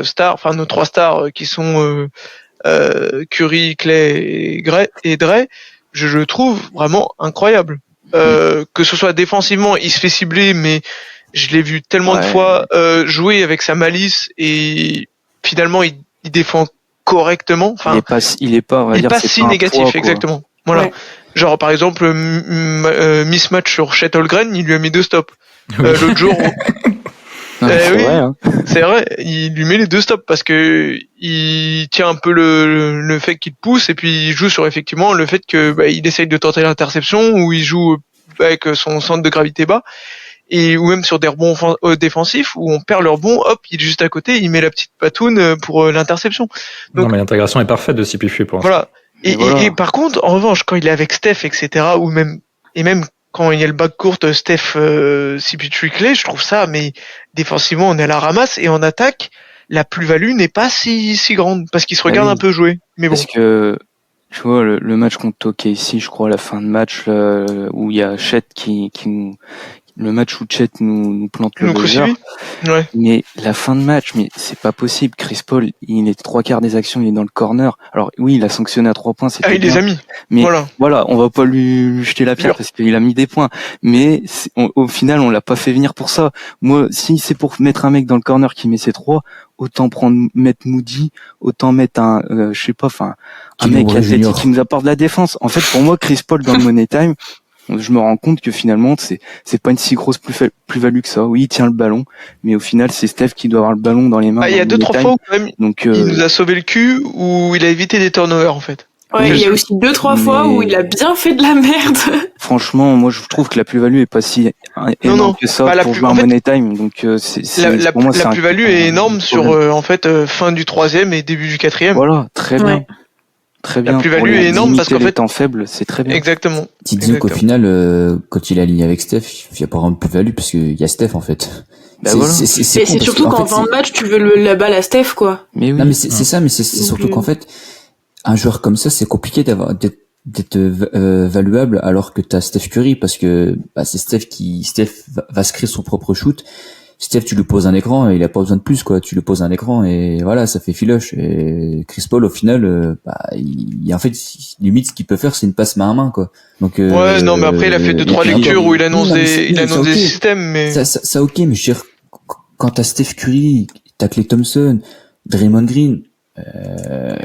stars, enfin nos 3 stars qui sont Curry, Clay et Dre, je le trouve vraiment incroyable. Que ce soit défensivement, il se fait cibler, mais je l'ai vu tellement de fois jouer avec sa malice et finalement il défend correctement. Enfin, il est pas si négatif, poids, exactement. Voilà. Ouais. Genre par exemple mismatch sur Chet Holmgren, il lui a mis 2 stops. l'autre jour. Non, mais c'est oui. vrai, hein. C'est vrai, il lui met les 2 stops parce que il tient un peu le fait qu'il pousse et puis il joue sur effectivement le fait que il essaye de tenter l'interception ou il joue avec son centre de gravité bas et ou même sur des rebonds défensifs où on perd le rebond, hop, il est juste à côté, il met la petite patoune pour l'interception. Donc, non, mais l'intégration est parfaite de CP3 pour l'instant. voilà. Et, Voilà. et par contre, en revanche, quand il est avec Steph, etc., ou même quand il y a le backcourt Steph CP3 Clay, je trouve ça, mais défensivement on est à la ramasse et en attaque la plus-value n'est pas si grande parce qu'ils se regardent oui. un peu jouer. Mais bon, Parce que, tu vois, le match contre OKC, je crois, à la fin de match, où il y a Chet qui nous, le match où Chet nous plante le nous buzzer. crucifie. Ouais. Mais la fin de match, mais c'est pas possible. Chris Paul, il est 3/4 des actions, il est dans le corner. Alors oui, il a sanctionné à 3 points, c'était Ah, il les bien. a mis. Mais Voilà. on va pas lui jeter la pierre Sûr. parce qu'il a mis des points. Mais au final, on l'a pas fait venir pour ça. Moi, si c'est pour mettre un mec dans le corner qui met ses 3, autant mettre Moody, autant mettre un Kevin mec Durant athlétique Junior. qui nous apporte de la défense. En fait, pour moi, Chris Paul dans le Money Time, je me rends compte que finalement, c'est pas une si grosse plus-value que ça. Oui, il tient le ballon, mais au final, c'est Steph qui doit avoir le ballon dans les mains. Il y a dans le 2-3 Money fois Time. où quand même Donc, il nous a sauvé le cul où il a évité des turnovers en fait. Ouais, il y a aussi 2-3 fois Mais- où il a bien fait de la merde. franchement, moi, je trouve que la plus-value est pas si énorme non. que ça Bah, la pour plus- jouer en en fait, Money Time. Donc, La pour moi, c'est un plus-value est énorme sur problème. en fait fin du 3e et début du 4e. Voilà, très bien. Ouais. Très bien. plus-value Pour est énorme parce limiter qu'en les fait- temps faibles, c'est très bien. Exactement. Disons qu'au Exactement. final, quand il est aligné avec Steph, il n'y a pas vraiment de plus-value parce qu'il y a Steph en fait. Bah voilà. Mais con c'est parce surtout qu'en qu'en fait, fin de match, tu veux la balle à Steph, quoi. Mais oui. Non mais c'est ça, mais c'est Donc, surtout qu'en fait, un joueur comme ça, c'est compliqué d'être valuable alors que t'as Steph Curry parce que c'est Steph va se créer son propre shoot. Steph, tu lui poses un écran et il a pas besoin de plus quoi. Tu lui poses un écran et voilà, ça fait filoche. Et Chris Paul au final, en fait limite ce qu'il peut faire c'est une passe main à main quoi. Donc Ouais, non, mais après il a fait 2-3 et puis lectures encore- où il annonce Non, mais c'est- il ça, annonce des ok. systèmes, mais Ça ok, mais je veux dire quand t'as Steph Curry, t'as Klay Thompson, Draymond Green.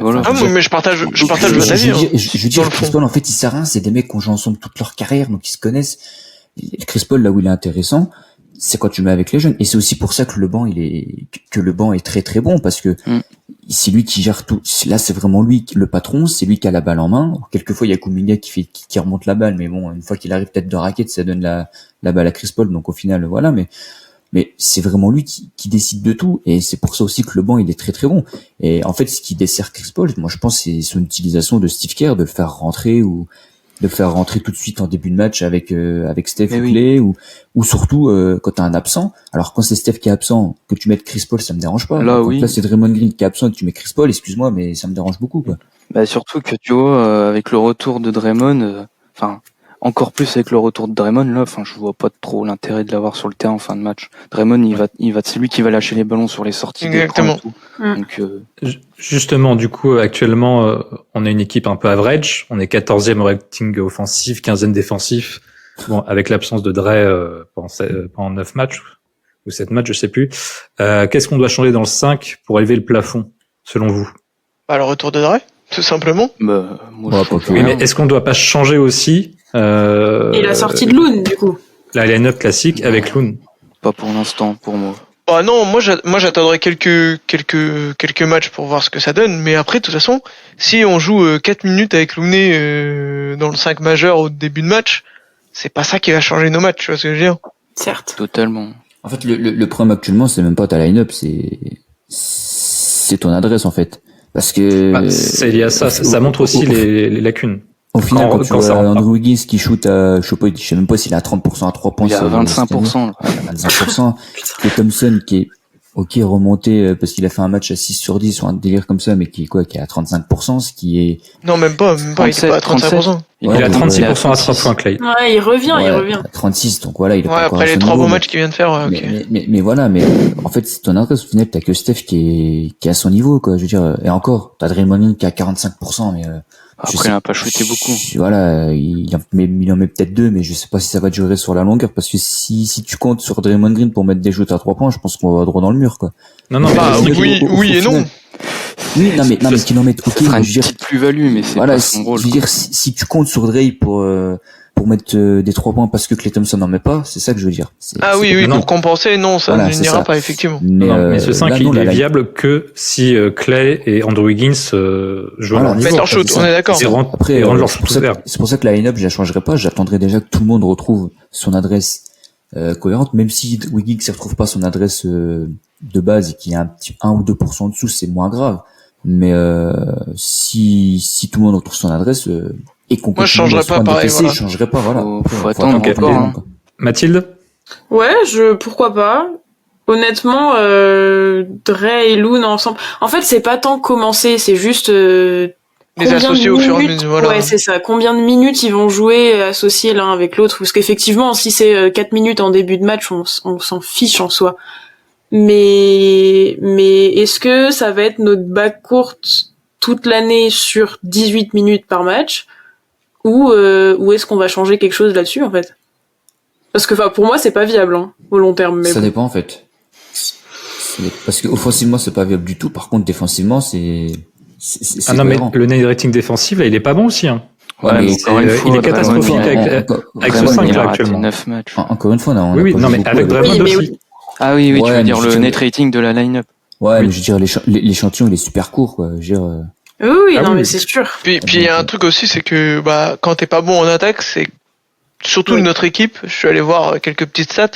Voilà. ah, mais je partage votre avis. Hein. Je veux Dans dire, le Chris fond. Paul, en fait, il sert à rien. C'est des mecs qui ont joué ensemble toute leur carrière, donc ils se connaissent. Et Chris Paul, là où il est intéressant, c'est quand tu mets avec les jeunes. Et c'est aussi pour ça que le banc est très très bon parce que c'est lui qui gère tout. Là, c'est vraiment lui, le patron. C'est lui qui a la balle en main. Quelquefois, il y a Kuminga qui remonte la balle, mais bon, une fois qu'il arrive tête de raquette, ça donne la balle à Chris Paul. Donc au final, voilà. Mais c'est vraiment lui qui décide de tout et c'est pour ça aussi que le banc il est très très bon. Et en fait ce qui dessert Chris Paul, moi je pense c'est son utilisation de Steve Kerr de le faire rentrer ou de le faire rentrer tout de suite en début de match avec Steph Mais ou oui. Clay ou surtout quand t'as un absent. Alors quand c'est Steph qui est absent, que tu mettes Chris Paul ça me dérange pas. Là, Quand oui. là c'est Draymond Green qui est absent et que tu mets Chris Paul, excuse-moi mais ça me dérange beaucoup quoi. Bah, surtout que tu vois, avec le retour de Draymond, encore plus avec le retour de Draymond, là, je vois pas trop l'intérêt de l'avoir sur le terrain en fin de match. Draymond, c'est lui qui va lâcher les ballons sur les sorties d'écran Exactement. et tout. Mm. Donc, Justement, du coup, actuellement, on est une équipe un peu average. On est 14e au rating offensif, 15e défensif. Bon, avec l'absence de Dre pendant 9 matchs ou 7 matchs, je sais plus. Qu'est-ce qu'on doit changer dans le 5 pour élever le plafond, selon vous? Le retour de Dre, tout simplement. moi, Ouais, je pas trouve que- Oui, rien. mais est-ce qu'on doit pas changer aussi Et la sortie de Loon, du coup. la line-up classique avec Loon? Pas pour l'instant, pour moi. Ah non, moi j'attendrai quelques matchs pour voir ce que ça donne, mais après de toute façon, si on joue 4 minutes avec Looney dans le 5 majeur au début de match, c'est pas ça qui va changer nos matchs, tu vois ce que je veux dire. Certes. Totalement. En fait le problème actuellement c'est même pas ta line-up, c'est ton adresse en fait. Parce que C'est lié à ça. Ça montre aussi les lacunes. Au final, quand tu ça vois rentre pas. Andrew Wiggins qui shoot à, je sais même pas s'il est à 30% à 3 points. Il est à 25%. là. 25%. Que Thompson qui est, ok, remonté parce qu'il a fait un match à 6 sur 10 ou un délire comme ça, mais qui est à 35%, ce qui est, Non, même pas, il est pas à 35%. Il est à Ouais, 36% à 3 points, Clay. Ouais, il revient. à 36, donc voilà, il est Ouais, pas encore à après ce les 3 niveau, bons mais- matchs qu'il vient de faire, ok. mais voilà, mais en fait, c'est ton adresse, au final, t'as que Steph qui est à son niveau, quoi, je veux dire, et encore, t'as Draymond Green qui est à 45%, mais je Après, sais- il n'a pas shooté beaucoup. Voilà, il en met peut-être 2, mais je sais pas si ça va durer sur la longueur, parce que si tu comptes sur Draymond Green pour mettre des shoots à 3 points, je pense qu'on va droit dans le mur, quoi. Non, non, Bah, mais oui et non. final. Oui, non, mais qu'il en mette, ok, Ça sera mais une je veux dire, petite plus-value, mais c'est voilà, pas son rôle. je veux dire, si tu comptes sur Dre pour mettre des 3 points parce que Klay Thompson n'en met pas, c'est ça que je veux dire. Ah oui, non. pour compenser, non, ça Voilà, ne c'est n'ira ça. pas, effectivement. Mais ce 5, là, il non, est la- viable que si Clay et Andrew Wiggins jouent à Voilà, leur niveau. Mettre leur c'est shoot, ça. on est d'accord. Et rendent, Après, et rendent leur c'est shoot pour ça ouvert. c'est pour ça que la line-up, je la changerai pas. J'attendrai déjà que tout le monde retrouve son adresse cohérente, même si Wiggins ne retrouve pas son adresse de base et qu'il y a un petit 1 ou 2% en dessous, c'est moins grave. Mais si tout le monde retrouve son adresse et qu'on Moi, je continue changerais à se pas prendre des pareil, PC, voilà. je changerais pas. Voilà. Faut attendre attendre encore, les hein. gens, quoi. Mathilde? Ouais, pourquoi pas. Honnêtement, Dre et Loon ensemble. En fait, c'est pas tant commencer, c'est juste Les combien associer de au fur et à minutes- mesure, voilà. Ouais, c'est ça. Combien de minutes ils vont jouer associés l'un avec l'autre? Parce qu'effectivement, si c'est 4 minutes en début de match, on s'en fiche en soi. Mais est-ce que ça va être notre backcourt toute l'année sur 18 minutes par match? Ou est-ce qu'on va changer quelque chose là-dessus, en fait? Parce que, pour moi, c'est pas viable, hein, au long terme. Mais Ça bon. dépend en fait. Parce que offensivement c'est pas viable du tout. Par contre défensivement c'est Ah non, mais cohérent. le net rating défensif, là, il est pas bon aussi, hein. Ouais, mais mais encore une il fois, est catastrophique Draymond, avec ce Draymond, 5 il là a raté actuellement. 9 matchs. Encore une fois, on Oui, a oui, pas non, vu mais beaucoup avec Draymond Oui, mais aussi. Ah oui, Ouais, tu veux mais dire je le veux net dire- rating de la line-up. Ouais, Oui. mais je veux dire l'échantillon il est super court quoi. Je veux dire Oui, Ah non, oui, mais oui. c'est sûr. Puis il y a un truc aussi, c'est que quand t'es pas bon en attaque, c'est surtout Oui. notre équipe. Je suis allé voir quelques petites stats.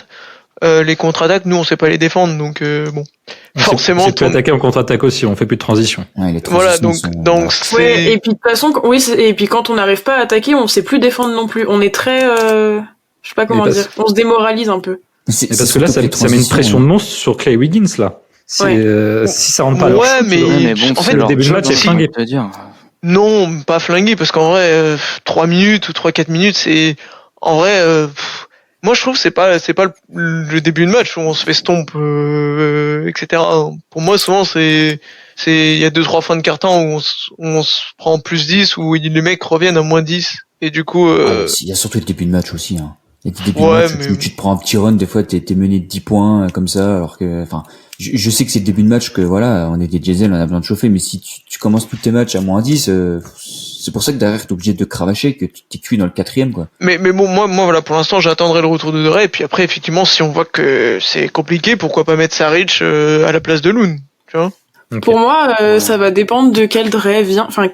Les contre-attaques, nous, on sait pas les défendre, donc bon. Forcément, C'est plus attaqué en contre-attaque aussi, on fait plus de transition. ouais, les voilà, transitions donc sont- c'est. Ouais, et puis de toute façon, et puis quand on n'arrive pas à attaquer, on sait plus défendre non plus. On est très, je sais pas comment parce- dire, on se démoralise un peu. C'est Mais parce que là, surtout ça met une pression de monstre sur Clay Wiggins, là. Si ça rentre pas à leur Ouais, shoot, mais- Ouais, mais bon, en c'est fait, le leur début de job, match est hein, flingué. je veux dire. Non, pas flingué, parce qu'en vrai, 3 minutes ou 3-4 minutes, c'est. En vrai, moi je trouve que c'est pas le début de match où on se fait stomp, etc. Pour moi, souvent, il y a 2-3 fins de carton où on se prend plus 10, où les mecs reviennent à moins 10. Et du coup, Il y a surtout le début de match aussi. Hein. Il y a des débuts Ouais, de match où mais- tu te prends un petit run, des fois t'es mené de 10 points comme ça, alors que, enfin, je sais que c'est le début de match que voilà, on est des diesels, on a besoin de chauffer, mais si tu commences tous tes matchs à moins 10, c'est pour ça que derrière t'es obligé de cravacher, que tu t'es cuit dans le 4e quoi. mais bon, moi voilà, pour l'instant, j'attendrai le retour de Dre, et puis après, effectivement, si on voit que c'est compliqué, pourquoi pas mettre Saric à la place de Loon, tu vois? Ok. Pour moi, ça va dépendre de quel Dre vient. Enfin,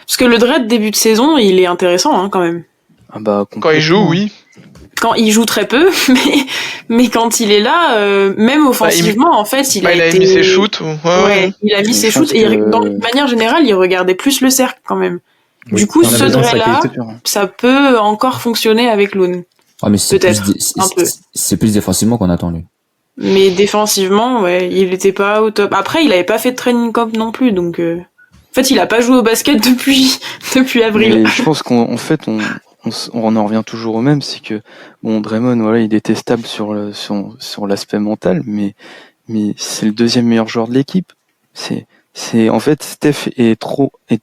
parce que le Dre de début de saison, il est intéressant, hein, quand même. Ah bah, Quand il joue, oui. Quand il joue très peu, mais quand il est là, même offensivement, en fait, il a Il a été. mis ses shoots. Ouais. Il a mis Je ses pense shoots et que- de manière générale, il regardait plus le cercle quand même. Oui. Du coup, On a ce besoin de sa Dre-là, qualité. ça peut encore fonctionner avec Loon. Ah, mais c'est Peut-être, un peu. c'est plus défensivement qu'on attend lui. Mais défensivement, ouais, il était pas au top. Après, il avait pas fait de training camp non plus, donc en fait, il a pas joué au basket depuis avril. Mais je pense qu'en fait, on en revient toujours au même, c'est que bon, Draymond, voilà, il est détestable sur l'aspect mental, mais c'est le deuxième meilleur joueur de l'équipe. C'est en fait, Steph est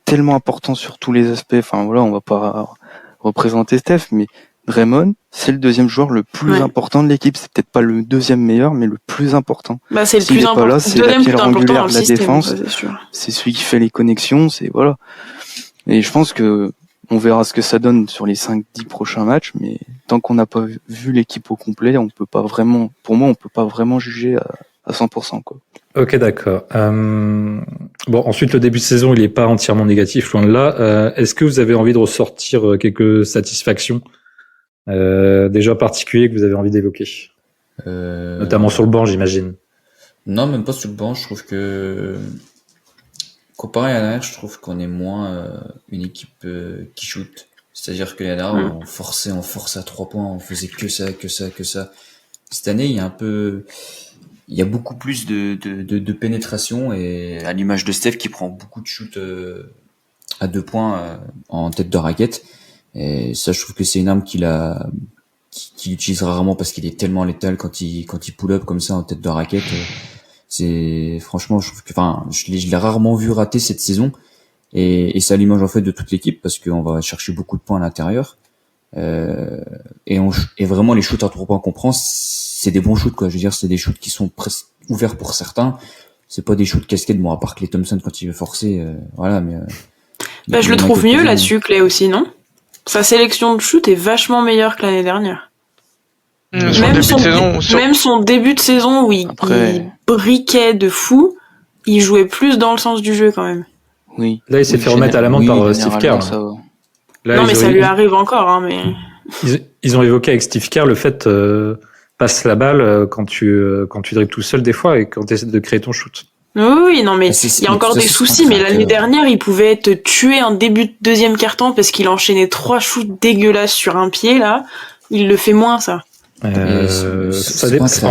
tellement important sur tous les aspects. Enfin voilà, on va pas représenter Steph, mais Draymond, c'est le deuxième joueur le plus Ouais. important de l'équipe. C'est peut-être pas le deuxième meilleur, mais le plus important. Bah, c'est le S'il plus est pas important. là, c'est la Deuxième pierre plus important angulaire dans le de la système, défense. ça, c'est sûr. C'est celui qui fait les connexions, c'est voilà. Et je pense que on verra ce que ça donne sur les 5-10 prochains matchs, mais tant qu'on n'a pas vu l'équipe au complet, on peut pas vraiment, pour moi, on peut pas vraiment juger à 100%, quoi. Ok, d'accord. Bon, ensuite, le début de saison, il n'est pas entièrement négatif, loin de là. Est-ce que vous avez envie de ressortir quelques satisfactions déjà particuliers que vous avez envie d'évoquer, notamment sur le banc, j'imagine. Non, même pas sur le banc. Je trouve que comparé à l'année dernière, je trouve qu'on est moins une équipe qui shoot. C'est-à-dire que l'année dernière, on forçait à 3 points, on faisait que ça. Cette année, il y a beaucoup plus de pénétration et à l'image de Steph qui prend beaucoup de shoots à 2 points en tête de raquette. Et ça, je trouve que c'est une arme qu'il utilise rarement parce qu'il est tellement létal quand il pull up comme ça en tête de raquette. C'est franchement, je trouve que, enfin, je l'ai rarement vu rater cette saison. Et ça l'image en fait de toute l'équipe parce qu'on va chercher beaucoup de points à l'intérieur. Et vraiment les shoots à 3 points qu'on prend, c'est des bons shoots quoi. Je veux dire, c'est des shoots qui sont presque ouverts pour certains. C'est pas des shoots casquettes, bon à part Klay Thompson quand il veut forcer, voilà. Mais Bah, je le trouve mieux là-dessus, Clay aussi, non? Sa sélection de shoot est vachement meilleure que l'année dernière. Sur le début de saison, Même son début de saison où il briquait de fou, il jouait plus dans le sens du jeu quand même. Oui. Là, il s'est fait remettre à l'amende par Steve Kerr. Là, non, mais ça lui arrive encore, hein, mais. Ils ont évoqué avec Steve Kerr le fait passe la balle quand tu dribbles tout seul des fois et quand tu essaies de créer ton shoot. Oui, non, mais il y a encore des soucis, mais l'année dernière, il pouvait te tuer un début de deuxième quart-temps parce qu'il enchaînait 3 shoots dégueulasses sur un pied, là. Il le fait moins, ça. En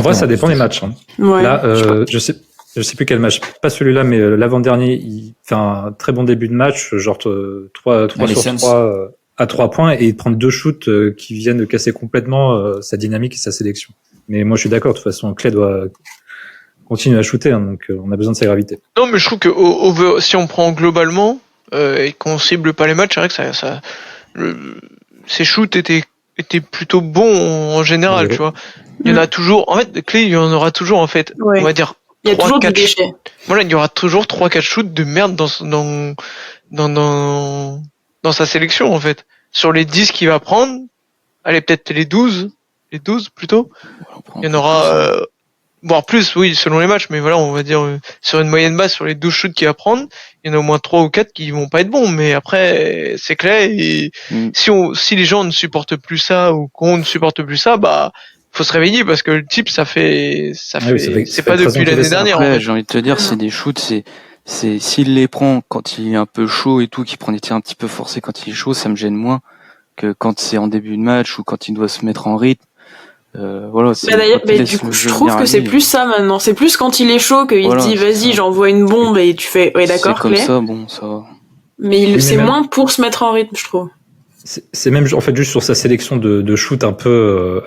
vrai, ça dépend des matchs. Hein. Ouais. Là, je sais plus quel match, pas celui-là, mais l'avant-dernier, il fait un très bon début de match, genre 3 sur 3 à 3 points, et il prend 2 shoots qui viennent de casser complètement sa dynamique et sa sélection. Mais moi, je suis d'accord, de toute façon, Clay doit continuer à shooter, hein, donc on a besoin de sa gravité. Non, mais je trouve que si on prend globalement et qu'on cible pas les matchs, c'est vrai que ses shoots étaient plutôt bons en général, Ouais. tu vois. Il y en a toujours, en fait, Clay, il y en aura toujours, en fait, Ouais. on va dire. Il y a toujours des déchets. Voilà, il y aura toujours 3-4 shoots de merde dans sa sélection, en fait. Sur les 10 qu'il va prendre, allez, peut-être les 12 plutôt. Il y en aura, voire plus, oui, selon les matchs, mais voilà, on va dire, sur une moyenne basse, sur les 12 shoots qu'il va prendre, il y en a au moins 3 ou 4 qui vont pas être bons, mais après, c'est clair, et si les gens ne supportent plus ça, ou qu'on ne supporte plus ça, bah, faut se réveiller, parce que le type, c'est pas depuis l'année dernière, après, en fait. j'ai envie de te dire, c'est des shoots, s'il les prend quand il est un peu chaud et tout, qu'il prend des tirs un petit peu forcés quand il est chaud, ça me gêne moins que quand c'est en début de match ou quand il doit se mettre en rythme. Voilà, D'ailleurs, du coup, je trouve que c'est plus ça maintenant. C'est plus quand il est chaud qu'il se dit vas-y, j'envoie une bombe et tu fais ouais d'accord, c'est comme Clay. ça, bon, ça va. Mais c'est moins pour se mettre en rythme, je trouve. C'est même en fait juste sur sa sélection de shoot un peu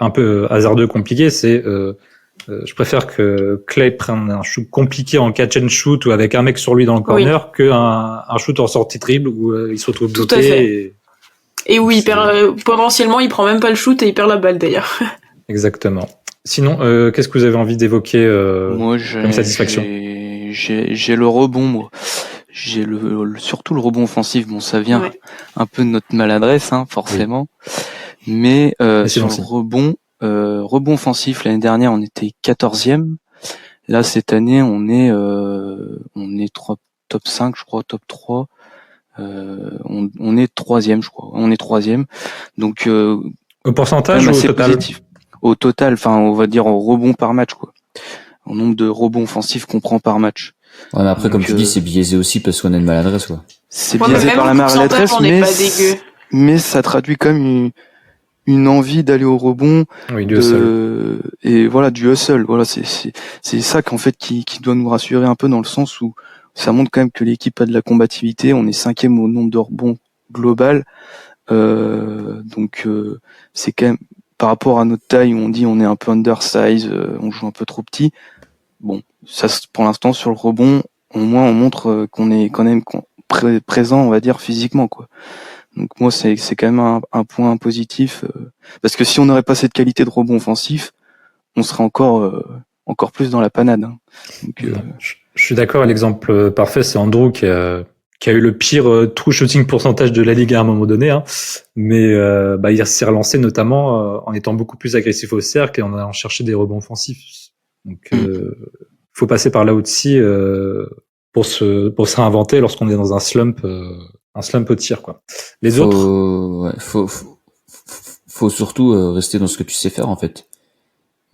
hasardeux, compliqué. Je préfère que Clay prenne un shoot compliqué en catch and shoot ou avec un mec sur lui dans le corner que un shoot en sortie dribble où il se retrouve bloqué. Tout à fait. Et où il perd potentiellement, il prend même pas le shoot et il perd la balle d'ailleurs. Exactement. Sinon, qu'est-ce que vous avez envie d'évoquer moi, comme satisfaction? J'ai le rebond, moi. J'ai surtout le rebond offensif. Bon, ça vient un peu de notre maladresse, hein, forcément. Oui. Mais sur le rebond offensif, l'année dernière, on était 14e. Là, cette année, on est top 5, je crois, top 3. On est 3e, je crois. On est 3e. Donc, au pourcentage ou au total? Positif. Au total, enfin, on va dire en rebond par match, quoi. Au nombre de rebonds offensifs qu'on prend par match. Ouais, mais après, donc, comme tu dis, c'est biaisé aussi parce qu'on a une maladresse, quoi. C'est biaisé par la maladresse, mais ça traduit quand même une envie d'aller au rebond. Oui, du hustle. Et voilà, du hustle. Voilà, c'est ça qu'en fait qui doit nous rassurer un peu dans le sens où ça montre quand même que l'équipe a de la combativité. On est 5e au nombre de rebonds global. Donc, c'est quand même, par rapport à notre taille, où on dit on est un peu undersize, on joue un peu trop petit. Bon, ça pour l'instant sur le rebond, au moins on montre qu'on est quand même présent, on va dire physiquement, quoi. Donc moi c'est quand même un point positif, parce que si on n'aurait pas cette qualité de rebond offensif, on serait encore plus dans la panade. Hein. Donc, je suis d'accord. L'exemple parfait, c'est Andrew qui a eu le pire true shooting pourcentage de la ligue à un moment donné, hein. Mais il s'est relancé notamment en étant beaucoup plus agressif au cercle et en allant chercher des rebonds offensifs. Donc faut passer par là aussi pour se réinventer lorsqu'on est dans un slump au tir, quoi. Les autres, faut surtout rester dans ce que tu sais faire, en fait.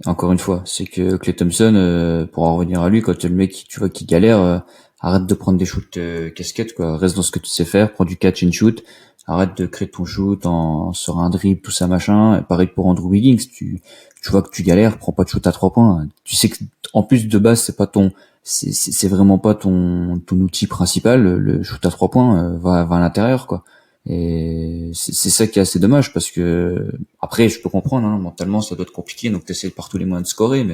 Encore une fois, c'est que Klay Thompson, pour en revenir à lui, quand le mec tu vois qui galère, arrête de prendre des shoots casquettes, quoi. Reste dans ce que tu sais faire, prends du catch and shoot, arrête de créer ton shoot sur un dribble, tout ça machin. Et pareil pour Andrew Wiggins, tu vois que tu galères, prends pas de shoot à 3 points. Tu sais que en plus de base c'est vraiment pas ton outil principal. Le shoot à 3 points va à l'intérieur, quoi. Et c'est ça qui est assez dommage parce que après je peux comprendre, hein, mentalement ça doit être compliqué, donc t'essaies par tous les moyens de scorer,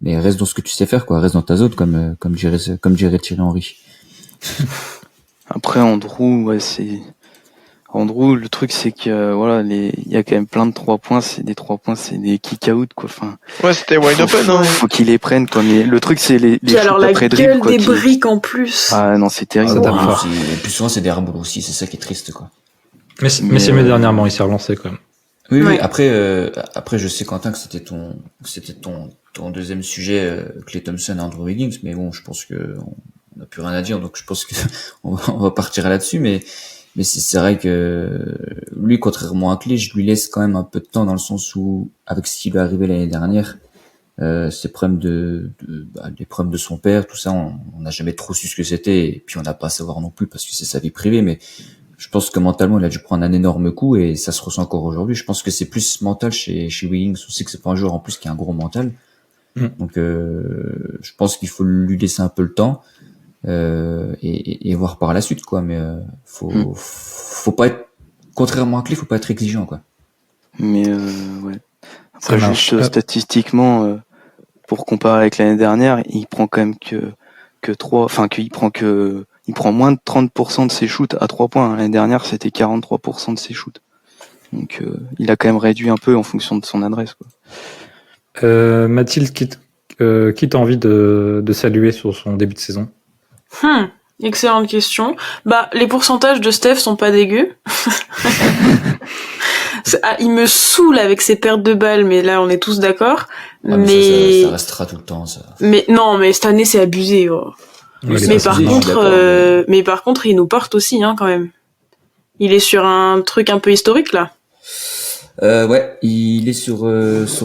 mais reste dans ce que tu sais faire, quoi. Reste dans ta zone comme dirait Thierry Henry. Après Andrew, Andrew, le truc c'est que voilà, il y a quand même plein de 3 points, c'est des kick out, quoi. Enfin, ouais, c'était wide open, hein. Faut qu'il les prenne, quoi. Mais le truc c'est les puis alors la gueule quoi, des briques en plus. Ah non, c'est terrible. Le plus souvent c'est des rebonds aussi, c'est ça qui est triste, quoi. Mais dernièrement, il s'est relancé quand même. Oui, Ouais. après, je sais, Quentin, que c'était ton deuxième sujet, Klay Thompson et Andrew Wiggins, mais bon, je pense que on n'a plus rien à dire, donc je pense que on va partir là-dessus, mais c'est vrai que lui, contrairement à Klay, je lui laisse quand même un peu de temps dans le sens où, avec ce qui lui est arrivé l'année dernière, ses problèmes les problèmes de son père, tout ça, on n'a jamais trop su ce que c'était, et puis on n'a pas à savoir non plus parce que c'est sa vie privée, mais je pense que mentalement, il a dû prendre un énorme coup et ça se ressent encore aujourd'hui. Je pense que c'est plus mental chez Wiggins. On sait que c'est pas un joueur en plus qui a un gros mental. Donc, je pense qu'il faut lui laisser un peu le temps, et voir par la suite, quoi. Mais, faut pas être, contrairement à Klay, faut pas être exigeant, quoi. Mais ouais. Ça Après, marche. juste statistiquement, pour comparer avec l'année dernière, il prend quand même il prend moins de 30% de ses shoots à 3 points. L'année dernière, c'était 43% de ses shoots. Donc, il a quand même réduit un peu en fonction de son adresse, quoi. Mathilde, qui t'a envie de saluer sur son début de saison? Excellente question. Les pourcentages de Steph sont pas dégueux. Il me saoule avec ses pertes de balles, mais là, on est tous d'accord. Ah, mais ça restera tout le temps, ça. mais non, mais cette année, c'est abusé. Oh. Ouais, c'est Mais pas par abusé, je suis contre, d'accord, mais par contre, il nous porte aussi, hein, quand même. Il est sur un truc un peu historique, là. Ouais, il est sur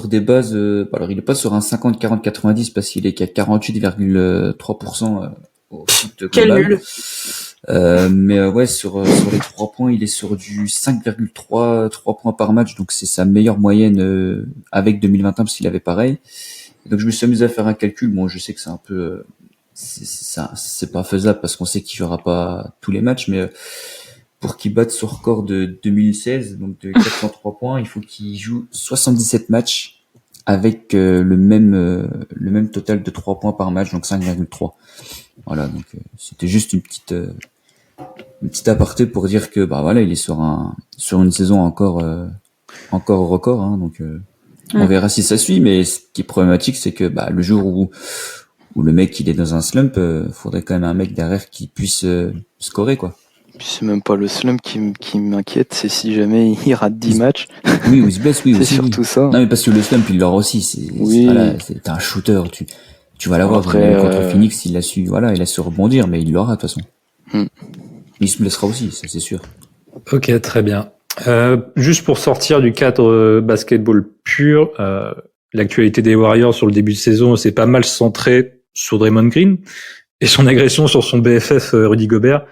des bases. Alors, il est pas sur un 50-40-90 parce qu'il est qu'à 48,3% au foot Quel global. nul. Mais ouais, sur les 3 points, il est sur du 5,3 points par match, donc c'est sa meilleure moyenne avec 2021 parce qu'il avait pareil. Et donc je me suis amusé à faire un calcul. Bon, je sais que c'est un peu c'est pas faisable parce qu'on sait qu'il jouera pas tous les matchs, mais pour qu'il batte son record de 2016, donc de 403 points, il faut qu'il joue 77 matchs avec le même total de 3 points par match, donc 5,3. Voilà, donc c'était juste une petite aparté pour dire que voilà, il est sur une saison encore au record, hein, donc on verra si ça suit, mais ce qui est problématique, c'est que le jour où le mec il est dans un slump, faudrait quand même un mec derrière qui puisse scorer, quoi. Puis c'est même pas le slump qui m'inquiète, c'est si jamais il rate 10 matchs. Oui, ou il se blesse, oui, C'est aussi, surtout oui. ça. Non, mais parce que le slump, il l'aura aussi, t'es un shooter, tu vas l'avoir. Après, contre Phoenix, il a su rebondir, mais il l'aura, de toute façon. Il se blessera aussi, ça, c'est sûr. Ok, très bien. Juste pour sortir du cadre basketball pur, l'actualité des Warriors sur le début de saison s'est pas mal centrée sur Draymond Green et son agression sur son BFF Rudy Gobert.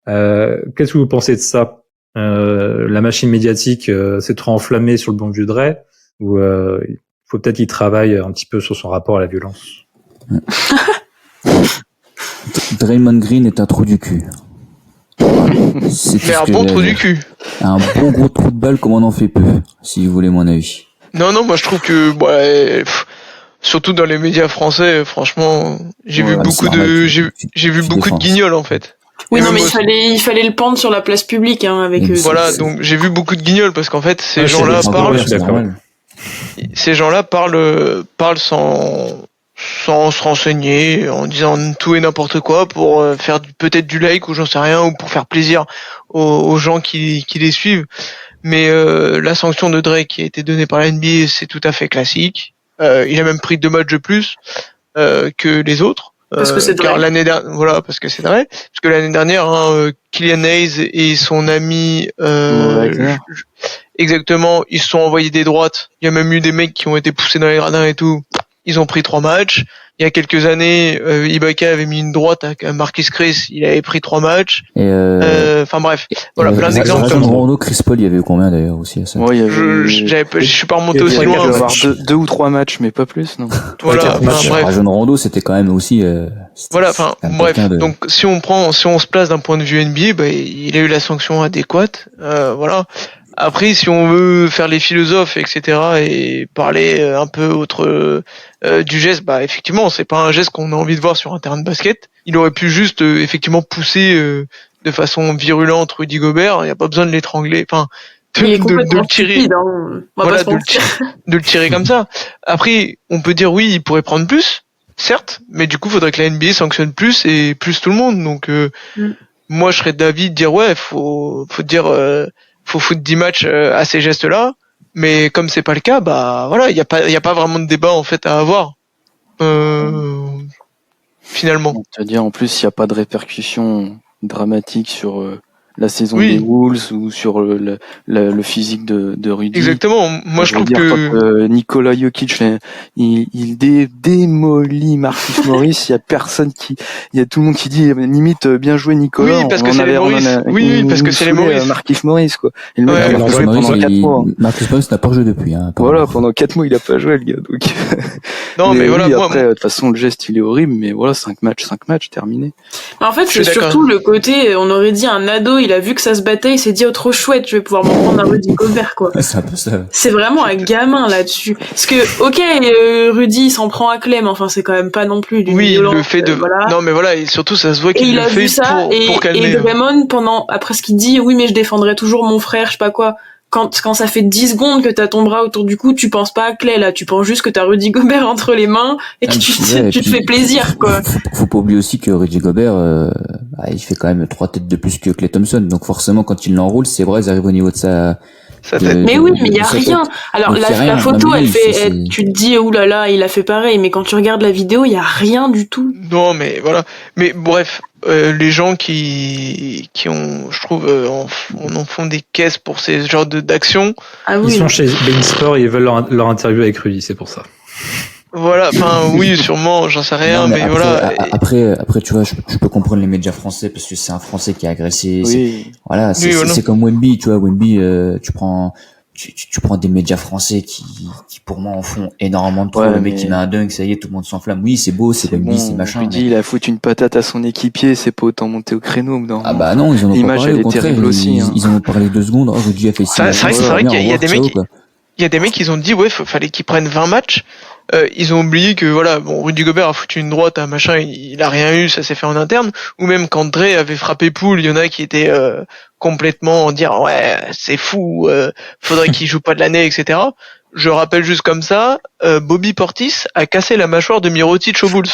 Qu'est-ce que vous pensez de ça? La machine médiatique s'est trop enflammée sur le bon vieux Dre, ou il faut peut-être qu'il travaille un petit peu sur son rapport à la violence? Draymond Green est un trou du cul. Mais un bon trou du cul. Un bon gros trou de balle comme on en fait peu, si vous voulez mon avis. Non, moi je trouve que surtout dans les médias français, franchement, j'ai vu beaucoup de guignols en fait. Oui, Et non, mais même il fallait le pendre sur la place publique, hein, avec eux. Voilà, donc j'ai vu beaucoup de guignols parce qu'en fait ces gens-là parlent sans se renseigner, en disant tout et n'importe quoi pour faire peut-être du like ou j'en sais rien, ou pour faire plaisir aux gens qui les suivent. Mais la sanction de Drake qui a été donnée par la NBA, c'est tout à fait classique. Il a même pris 2 matchs de plus que les autres. Parce que c'est car parce que c'est vrai. Parce que l'année dernière, Killian Hayes et son ami exactement, ils se sont envoyés des droites. Il y a même eu des mecs qui ont été poussés dans les gradins et tout. Ils ont pris 3 matchs. Il y a quelques années, Ibaka avait mis une droite à Marquis Chris, il avait pris 3 matchs. Enfin bref, voilà, plein d'exemples comme ça. Rondo, Chris Paul, il y avait eu combien d'ailleurs aussi à ça? Ouais, il y avait je suis pas remonté aussi loin. Il doit avoir 2 ou 3 matchs, mais pas plus, non. Voilà, bref. Rajon Rondo, c'était quand même aussi. Voilà, enfin bref. Donc si on se place d'un point de vue NBA, il a eu la sanction adéquate. Voilà. Après, si on veut faire les philosophes, etc., et parler un peu autre du geste, effectivement, c'est pas un geste qu'on a envie de voir sur un terrain de basket. Il aurait pu juste effectivement pousser de façon virulente Rudy Gobert. Il n'y a pas besoin de l'étrangler. Enfin, de le tirer. Stupide, hein. Voilà, de le tirer comme ça. Après, on peut dire oui, il pourrait prendre plus, certes, mais du coup, il faudrait que la NBA sanctionne plus et plus tout le monde. Donc, moi, je serais d'avis de dire ouais, faut faut foutre 10 matchs à ces gestes-là. Mais comme c'est pas le cas, bah voilà, il y a pas vraiment de débat en fait à avoir. Finalement. C'est-à-dire, en plus, il n'y a pas de répercussions dramatiques sur la saison Oui. des Wolves ou sur le physique de Rudy. Exactement. Moi, je trouve que quand Nikola Jokic, il démolit Marcus Morris, il y a personne il y a tout le monde qui dit limite bien joué Nicolas. Oui, parce que c'est les Morris. Oui, parce que c'est les Morris. Marcus Morris, quoi. Et le mec, Ouais, il a pas joué pendant 4 mois. Marcus Morris n'a pas joué depuis. Hein, Voilà, pendant 4 mois, il a pas joué, le gars. Donc. Non, mais voilà, oui, moi, après, de toute façon, le geste, il est horrible, mais voilà, 5 matchs, terminé. En fait, Je c'est suis d'accord. surtout le côté, on aurait dit un ado, il a vu que ça se battait, il s'est dit, oh, trop chouette, je vais pouvoir m'en prendre un Rudy Gobert, quoi. C'est un peu ça. C'est vraiment un gamin là-dessus. Parce que, ok, Rudy, il s'en prend à Clem, enfin, c'est quand même pas non plus d'une oui, il violence, le fait de. voilà. Non, mais voilà, et surtout, ça se voit Et qu'il il le a fait vu ça, pour calmer. et Draymond, après ce qu'il dit, oui, mais je défendrai toujours mon frère, je sais pas quoi. Quand ça fait 10 secondes que t'as ton bras autour du cou, tu penses pas à Clay, là. Tu penses juste que t'as Rudy Gobert entre les mains et que tu te fais plaisir, quoi. Faut pas oublier aussi que Rudy Gobert, il fait quand même 3 têtes de plus que Klay Thompson. Donc forcément, quand il l'enroule, c'est vrai, ils arrivent au niveau de sa... Mais oui, mais il y a rien. Alors Donc, y a rien. la photo, Non, mais elle oui, fait, tu te dis, ouh là là, il a fait pareil. Mais quand tu regardes la vidéo, il y a rien du tout. Non, mais voilà. Mais bref, les gens qui ont, je trouve, on en font des caisses pour ces genres d'actions. Ah Ils oui. sont chez Bein Sport et ils veulent leur interview avec Rudy, c'est pour ça. Voilà, enfin oui, sûrement, j'en sais rien, Non, mais après, voilà. Après, tu vois, je peux comprendre les médias français parce que c'est un Français qui est agressé. Oui. Voilà, Oui, voilà. c'est comme Wemby, tu vois, Wemby, tu prends des médias français qui pour moi en font énormément de trop. Ouais, Le mec mais- qui met un dunk, ça y est, tout le monde s'enflamme. Oui, c'est beau, c'est Wemby, c'est machin. Rudy, il a foutu une patate à son équipier, c'est pas autant monter au créneau. Non. Ah bah non, ils en ont pas L'image, parlé, elle au est contraire. terrible aussi, hein. Ils en ont parlé 2 secondes. Oh, Rudy a fait ci. C'est vrai qu'il y a des mecs, quoi. il y a des mecs qui ont dit ouais, fallait qu'ils prennent 20 matchs. Ils ont oublié que voilà, bon, Rudy Gobert a foutu une droite à machin, il a rien eu, ça s'est fait en interne. Ou même quand Dre avait frappé Poole, il y en a qui étaient complètement en dire ouais, c'est fou, faudrait qu'il joue pas de l'année, etc. Je rappelle juste comme ça, Bobby Portis a cassé la mâchoire de Mirotic aux Bulls.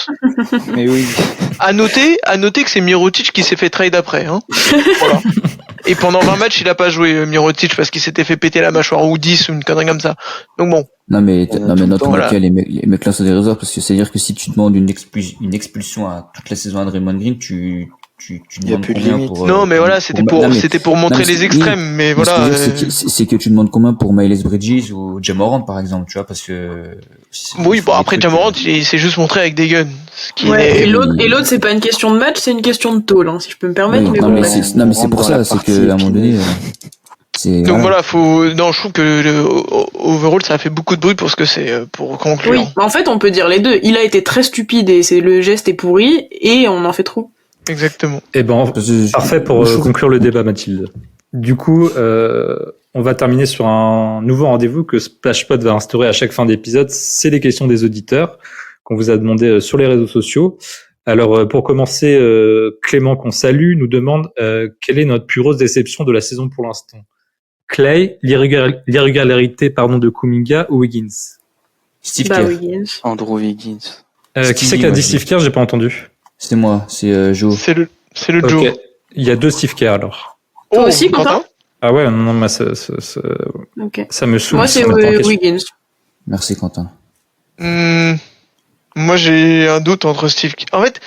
Mais oui. À noter que c'est Mirotic qui s'est fait trade après. Hein. Voilà. Et pendant 20 matchs, il a pas joué Mirotic parce qu'il s'était fait péter la mâchoire ou 10 ou une connerie comme ça. Donc bon. Non mais On a non tout mais le notre temps, voilà. les mecs là sont des réserves parce que c'est à dire que si tu demandes une expulsion à toute la saison à Draymond Green, tu Il y a demandes plus de combien limite. pour Non, mais voilà, c'était non, mais- pour montrer non, mais les extrêmes, mais Mais ce que voilà. je veux dire, c'est que tu demandes combien pour Miles Bridges ou Ja Morant par exemple, tu vois, parce que Oui, bon des après trucs, Jamorant, il s'est juste montré avec des guns. Ce qui Ouais, est... et l'autre, c'est pas une question de match, c'est une question de tôle, hein, si je peux me permettre. oui, mais non, bon, mais ouais. c'est pour dans ça, la c'est partie que à un moment donné, épineuse. c'est Donc voilà, je trouve que overall, ça a fait beaucoup de bruit pour ce que c'est, pour conclure. Oui, en fait, on peut dire les deux. Il a été très stupide et le geste est pourri, et on en fait trop. Exactement. Et ben, parfait pour conclure le débat, Mathilde. Du coup, on va terminer sur un nouveau rendez-vous que Splashpod va instaurer à chaque fin d'épisode. C'est les questions des auditeurs qu'on vous a demandé sur les réseaux sociaux. Alors, pour commencer, Clément, qu'on salue, nous demande quelle est notre plus grosse déception de la saison pour l'instant. Clay, l'irrégularité de Kuminga ou Wiggins? Steve Bah, Kerr. Wiggins. Andrew Wiggins. Qui c'est qui a dit Steve Kerr? J'ai pas entendu. C'est moi, c'est Joe. C'est le Ok. Joe. Il y a 2 Steve Kerr alors. Toi aussi, Quentin? Ah ouais, non, moi Ok. ça me saoule. Moi, c'est ça me met en question. Wiggins. Merci Quentin. Moi, j'ai un doute entre Steve Kerr. En fait,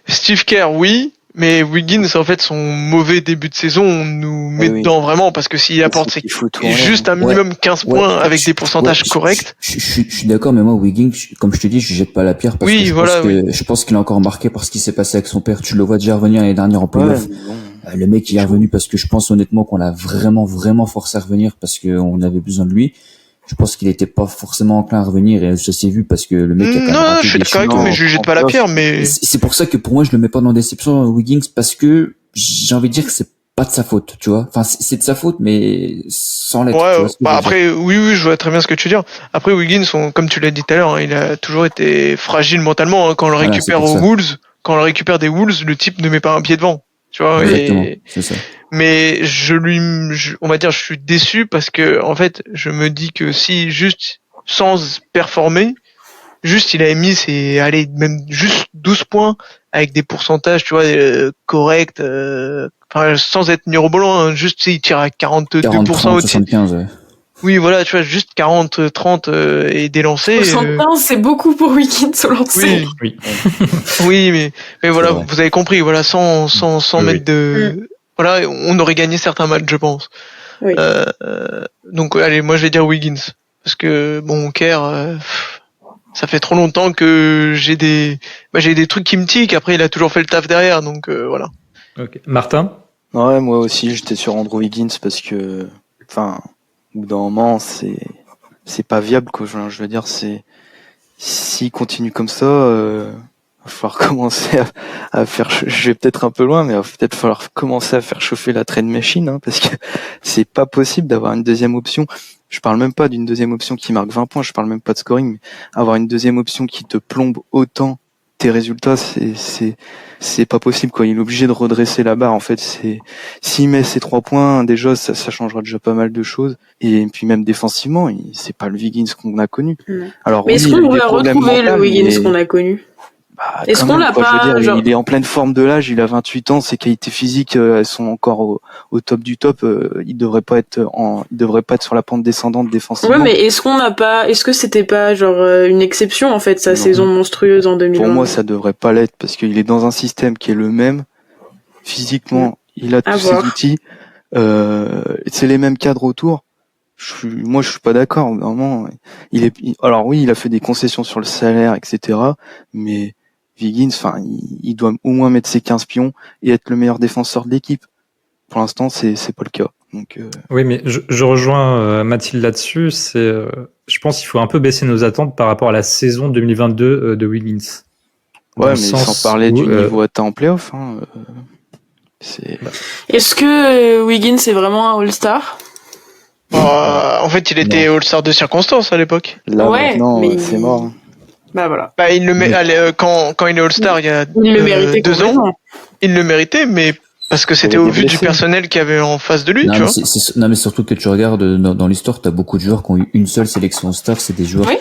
Steve Kerr, oui, mais Wiggins, en fait, son mauvais début de saison, on nous met oui. dedans vraiment parce que s'il apporte Il faut tout en l'air. juste un minimum 15 points avec des pourcentages corrects. Je suis d'accord, mais moi, Wiggins, comme je te dis, je jette pas la pierre parce Oui, que voilà, je pense qu'il est encore marqué par ce qui s'est passé avec son père. Tu le vois déjà revenir l'année dernière en Ouais, playoff. mais bon. Le mec, il est revenu parce que je pense honnêtement qu'on l'a vraiment forcé à revenir parce qu'on avait besoin de lui. Je pense qu'il était pas forcément enclin à revenir et ça s'est vu parce que le mec a quand même Non, raté je suis des d'accord avec shoots. toi, mais je lui jette pas la pierre, mais... C'est pour ça que pour moi, je le mets pas dans déception, Wiggins, parce que j'ai envie de dire que c'est pas de sa faute, tu vois. Enfin, c'est de sa faute, mais sans l'être. Ouais, tu vois ce que je veux dire. après, oui, je vois très bien ce que tu veux dire. Après, Wiggins, comme tu l'as dit tout à l'heure, hein, il a toujours été fragile mentalement. Hein, quand on le Voilà, récupère c'est pour aux ça. Wolves, quand on le récupère des Wolves, le type ne met pas un pied devant. Tu vois, Exactement, c'est ça. mais on va dire, je suis déçu parce que, en fait, je me dis que si juste sans performer, juste il avait mis même juste 12 points avec des pourcentages, tu vois, corrects, sans être mirobolant, hein, juste il tire à 42% 40, au tir. 75, ouais. Oui, voilà, tu vois, juste 40, 30 et des lancers. 75, c'est beaucoup pour Wiggins au lancer. Oui, oui, mais voilà, vrai. vous avez compris, voilà, sans Oui, mettre de, voilà, on aurait gagné certains matchs, je pense. Oui. Donc, allez, moi je vais dire Wiggins, parce que bon, Kerr, ça fait trop longtemps que j'ai des trucs qui me tiquent. Après, il a toujours fait le taf derrière, donc voilà. Ok. Martin? Ouais, moi aussi, j'étais sur Andrew Wiggins parce que, enfin, au bout d'un moment, c'est pas viable, quoi. Je veux dire, s'il continue comme ça, va falloir commencer à faire, je vais peut-être un peu loin, mais il va peut-être falloir commencer à faire chauffer la trade machine, hein, parce que c'est pas possible d'avoir une deuxième option. Je parle même pas d'une deuxième option qui marque 20 points, je parle même pas de scoring, mais avoir une deuxième option qui te plombe autant tes résultats, c'est pas possible, quoi. Il est obligé de redresser la barre, en fait. S'il met ses 3 points, déjà, ça changera déjà pas mal de choses. Et puis même défensivement, c'est pas le Wiggins qu'on a connu. Alors, Mais oui, est-ce il a qu'on eu des pourrait problèmes retrouver le mentaux, Wiggins mais- qu'on a connu? Bah, Est-ce quand qu'on même, l'a quoi, je pas, veux dire, genre- il est en pleine forme de l'âge, il a 28 ans, ses qualités physiques, elles sont encore au top du top. Il devrait pas être sur la pente descendante défensivement. Ouais, mais est-ce que c'était pas genre une exception en fait sa Non. saison monstrueuse en 2020? Pour moi, ça devrait pas l'être parce qu'il est dans un système qui est le même. Physiquement, il a À tous ses voir. outils. C'est les mêmes cadres autour. Moi, je suis pas d'accord. Vraiment, alors oui, il a fait des concessions sur le salaire, etc. Mais Wiggins, enfin, il doit au moins mettre ses 15 pions et être le meilleur défenseur de l'équipe. Pour l'instant, c'est pas le cas. Donc, Oui, mais je rejoins Mathilde là-dessus. Je pense qu'il faut un peu baisser nos attentes par rapport à la saison 2022 de Wiggins. Dans ouais, le mais sens sans parler où, du niveau atteint en playoff. Hein, Est-ce que Wiggins est vraiment un All-Star? En fait, il était All-Star de circonstance à l'époque. Là, Ouais, maintenant, mais c'est mort. Hein. Bah voilà. Bah, il le met, allez, quand il est All-Star il y a Il le méritait 2 ans, complètement. il le méritait, mais parce que c'était Il au était vu du blessé. personnel qu'il y avait en face de lui, Non, tu mais vois. non, mais surtout que tu regardes dans l'histoire, t'as beaucoup de joueurs qui ont eu une seule sélection star, c'est des joueurs Oui.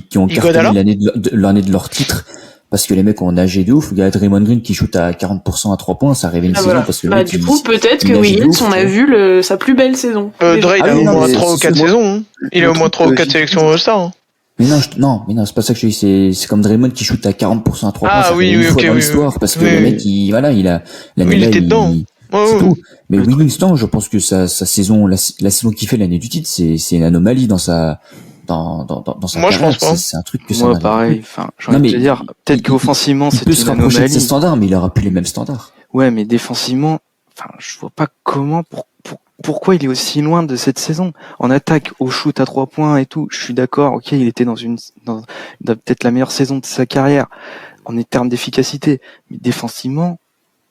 qui ont Iguodala. cartonné l'année de leur titre. Parce que les mecs ont nagé de ouf. Il y a Draymond Green qui shoot à 40% à 3 points, ça arrivait une Ah, saison voilà. parce que le Bah mec, du il- coup peut-être il que nageait de Wiggins ouf, on a tu vu sa plus belle saison. Dre, Déjà. il Ah a oui, au non, moins mais 3 ou c'est 4 moi- saisons. Hein. Il a au moins 3 ou 4 logique. sélections All-Star. Hein. Mais non, c'est pas ça que je dis, c'est comme Draymond qui shoot à 40% à 3 points, Ah ça oui, arrivait oui, une fois ok, dans oui, l'histoire, oui. parce que Oui, le oui. mec, il a, l'année Oui, il là, était dedans. Ouais, c'est ouais. tout. Mais Le truc- Wiggins, non, je pense que sa saison, la saison qu'il fait l'année du titre, c'est une anomalie dans sa Moi, je carrière. pense pas. C'est un truc que ça Moi, n'arrive pareil. plus. Enfin, j'ai Non, envie de mais te dire, peut-être qu'offensivement, il peut c'est se une rapprocher de ses anomalie. standards, mais il aura plus les mêmes standards. Ouais, mais défensivement, enfin, je vois pas comment, pourquoi il est aussi loin de cette saison. En attaque, au shoot à 3 points et tout, je suis d'accord, ok, il était dans peut-être la meilleure saison de sa carrière, en termes d'efficacité. Mais défensivement,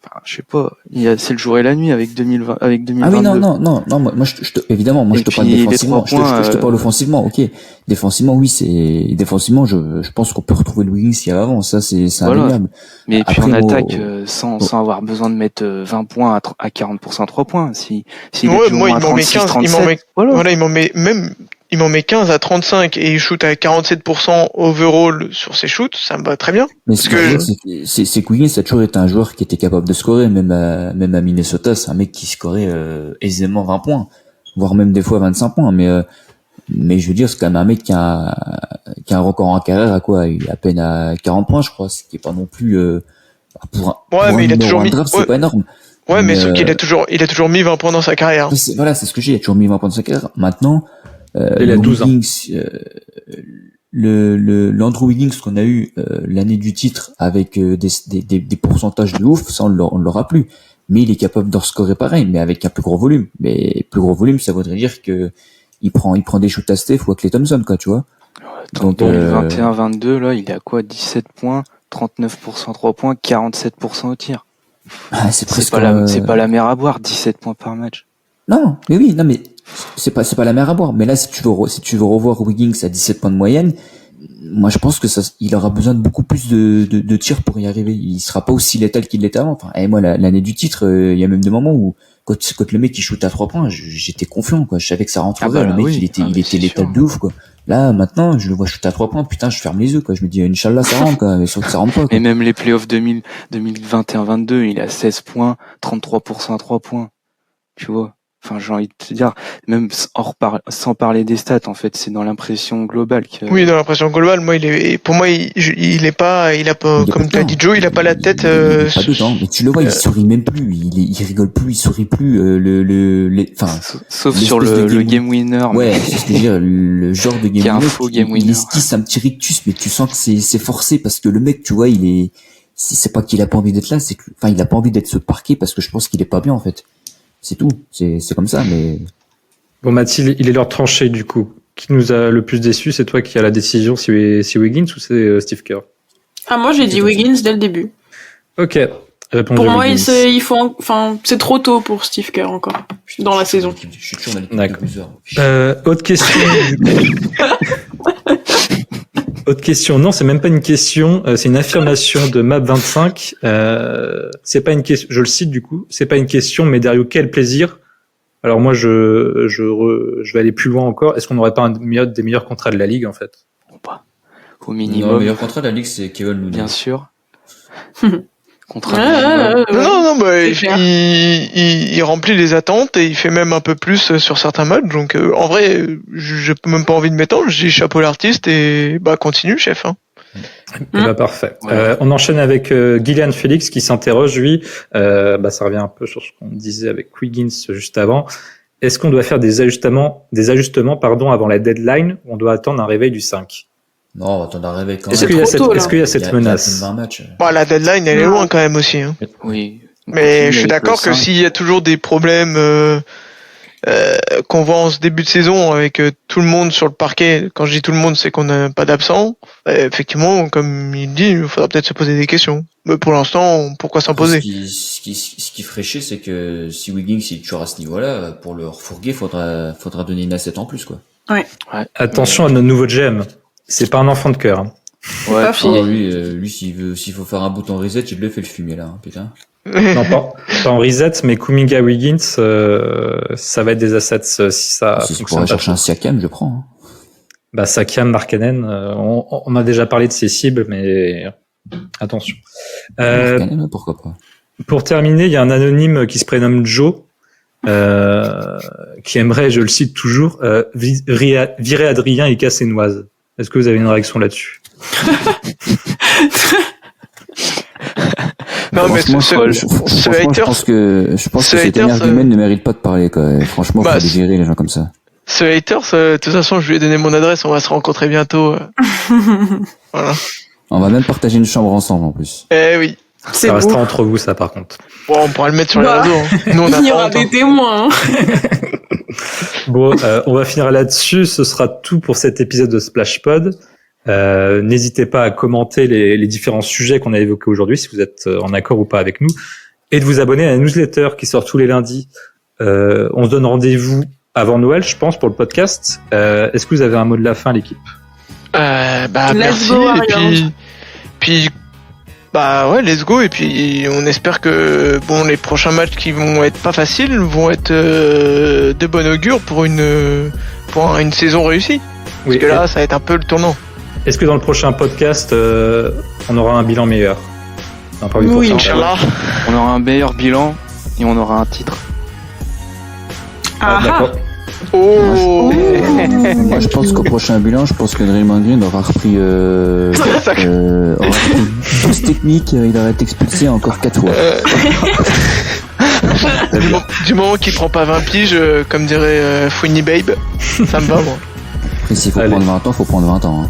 enfin, je sais pas, c'est le jour et la nuit avec 2020, avec 2022. Ah oui, non, moi évidemment, moi Et je te parle puis, les défensivement, 3 points, je te parle offensivement, ok. Défensivement, oui, défensivement, je pense qu'on peut retrouver le Wiggins qu'il y avait avant, ça c'est Voilà. indéniable. Mais puis Après, en moi, attaque, sans avoir besoin de mettre 20 points à 40% à 3 points. S'il est Ouais, du moi, moins il à m'en met 36, 15. 37, voilà. Il m'en met 15 à 35 et il shoot à 47% overall sur ses shoots. Ça me va très bien. Mais ce Parce que je que- veux dire, c'est que Wiggins a toujours été un joueur qui était capable de scorer, même à Minnesota, c'est un mec qui scorait aisément 20 points, voire même des fois 25 points. Mais je veux dire, c'est quand même un mec qui a un record en carrière à quoi, il est à peine à 40 points, je crois, ce qui est pas non plus pour Ouais, mais il a numéro toujours un mis- draft, ouais. c'est pas énorme. Ouais, mais Mais, sauf qu'il a toujours mis 20 points dans sa carrière. Voilà, c'est ce que j'ai, il a toujours mis 20 points de sa carrière. Maintenant, Il a le 12 ans. Wiggins, l'Andrew Wiggins qu'on a eu l'année du titre avec des pourcentages de ouf, ça on l'aura plus. Mais il est capable de rescorer pareil, mais avec un plus gros volume. Mais plus gros volume, ça voudrait dire que il prend des shoots à Steph ou à Klay Thompson, quoi, tu vois. Donc, 21-22, là, il est à quoi? 17 points, 39% 3 points, 47% au tir. c'est C'est presque c'est pas la mer à boire, 17 points par match. Non, mais oui, non, mais c'est pas la mer à boire. Mais là, si tu veux revoir Wiggins à 17 points de moyenne, moi, je pense que il aura besoin de beaucoup plus de tirs pour y arriver. Il sera pas aussi létal qu'il l'était avant. Enfin, et moi, l'année du titre, il y a même des moments où, quand le mec, il shoot à 3 points, j'étais confiant, quoi. Je savais que ça rentrerait. Ah bah, le mec, oui. il était Ah bah, c'est létal sûr. de ouf, quoi. Là, maintenant, je le vois shooter à 3 points, putain, je ferme les yeux, quoi. Je me dis, Inch'Allah, ça rentre, quoi. Mais sauf que ça rentre pas, quoi. Et même les playoffs 2021-22, il a 16 points, 33% à 3 points. Tu vois. Enfin, j'ai envie de te dire, même sans parler des stats, en fait, c'est dans l'impression globale que... Oui, dans l'impression globale, moi, pour moi, il a pas, comme t'as dit Joe, il a pas la tête, Il est pas dedans. Mais tu le vois, il sourit même plus. Il rigole plus, il sourit plus. Enfin, sauf sur le game winner. Ouais, c'est ce que je veux dire, le genre de game winner. Un faux game winner. Il esquisse un petit rictus, mais tu sens que c'est forcé parce que le mec, tu vois, c'est pas qu'il a pas envie d'être là, il a pas envie d'être ce parquet parce que je pense qu'il est pas bien, en fait. C'est tout. C'est comme ça, mais... Bon, Mathilde, il est l'heure de trancher, du coup. Qui nous a le plus déçus? C'est toi qui as la décision, si Wiggins ou c'est Steve Kerr? Ah, moi, j'ai dit Wiggins dès le début. Ok. Répondu pour moi, Wiggins. c'est trop tôt pour Steve Kerr encore, dans la saison. Je suis toujours dans l'équipe D'accord. de loser. Autre question, du coup. Autre question. Non, c'est même pas une question. C'est une affirmation de Map25. C'est pas une question. Je le cite du coup. C'est pas une question, mais Dario, quel plaisir. Alors moi, je vais aller plus loin encore. Est-ce qu'on n'aurait pas un des meilleurs contrats de la ligue en fait? Au minimum. Non, le meilleur contrat de la ligue, c'est Kevin Looney. Bien sûr. Contrat. Non, il remplit les attentes et il fait même un peu plus sur certains matchs. Donc, en vrai, j'ai même pas envie de m'étendre. Je dis chapeau l'artiste et continue, chef. Hein. Parfait. Ouais. On enchaîne avec Gillian Félix qui s'interroge, lui. Ça revient un peu sur ce qu'on disait avec Wiggins juste avant. Est-ce qu'on doit faire des ajustements, avant la deadline ou on doit attendre un réveil du 5? Non, on va attendre un réveil quand même. Est-ce qu'il y a cette menace? La deadline, elle est loin quand même aussi. Hein. Oui. Mais je suis d'accord que s'il y a toujours des problèmes qu'on voit en ce début de saison avec tout le monde sur le parquet, quand je dis tout le monde, c'est qu'on n'a pas d'absent, effectivement, comme il dit, il faudra peut-être se poser des questions. Mais pour l'instant, pourquoi s'en poser? Ce qui ferait chier, c'est que si Wiggins est toujours à ce niveau-là, pour le refourguer, faudra donner une asset en plus, quoi. Ouais. Attention à notre nouveau GM. C'est pas un enfant de cœur. Hein. Ouais, lui, s'il faut faire un bouton reset, il le fait le fumier, là, hein, putain. Non, pas en reset, mais Kuminga Wiggins, ça va être des assets si ça Si pour aller chercher un Siakam, je prends. Hein. Siakam, Markkanen, on a déjà parlé de ses cibles, mais attention. Markkanen, pourquoi pas. Pour terminer, il y a un anonyme qui se prénomme Joe, qui aimerait, je le cite toujours, virer Adrien et Cassenoise. Est-ce que vous avez une réaction là-dessus? Non, mais je pense que cet énergumène ne mérite pas de parler, quoi. Franchement, faut les virer, les gens comme ça. Ce hater, de toute façon, je lui ai donné mon adresse, on va se rencontrer bientôt. Voilà. On va même partager une chambre ensemble, en plus. Eh oui. Ça restera entre vous, ça, par contre. Bon, on pourra le mettre sur les réseaux. Hein. Nous, on il y aura des témoins. Bon, on va finir là-dessus. Ce sera tout pour cet épisode de Splash Pod. N'hésitez pas à commenter les différents sujets qu'on a évoqués aujourd'hui, si vous êtes en accord ou pas avec nous, et de vous abonner à la newsletter qui sort tous les lundis. On se donne rendez-vous avant Noël, je pense, pour le podcast. Est-ce que vous avez un mot de la fin, l'équipe? Merci. Et puis, let's go. Et puis, on espère que les prochains matchs qui vont être pas faciles vont être de bon augure pour une saison réussie. Parce que là, ça va être un peu le tournant. Est-ce que dans le prochain podcast, on aura un bilan meilleur? Oui, Inch'Allah. On aura un meilleur bilan et on aura un titre. D'accord. Oh. Moi, je pense qu'au prochain bilan, je pense que Draymond Green aura repris 12 techniques, il aurait été expulsé encore 4 fois. Du moment qu'il prend pas 20 piges, comme dirait Fouini Babe, ça me va, moi. Et s'il faut prendre 20 ans, faut prendre 20 ans. Hein.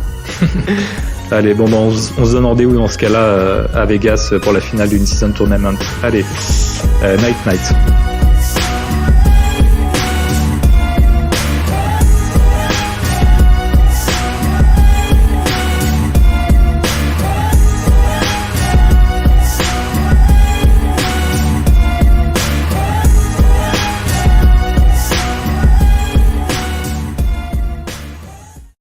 Allez, on se donne rendez-vous dans ce cas-là à Vegas pour la finale d'une season tournament. Allez, night.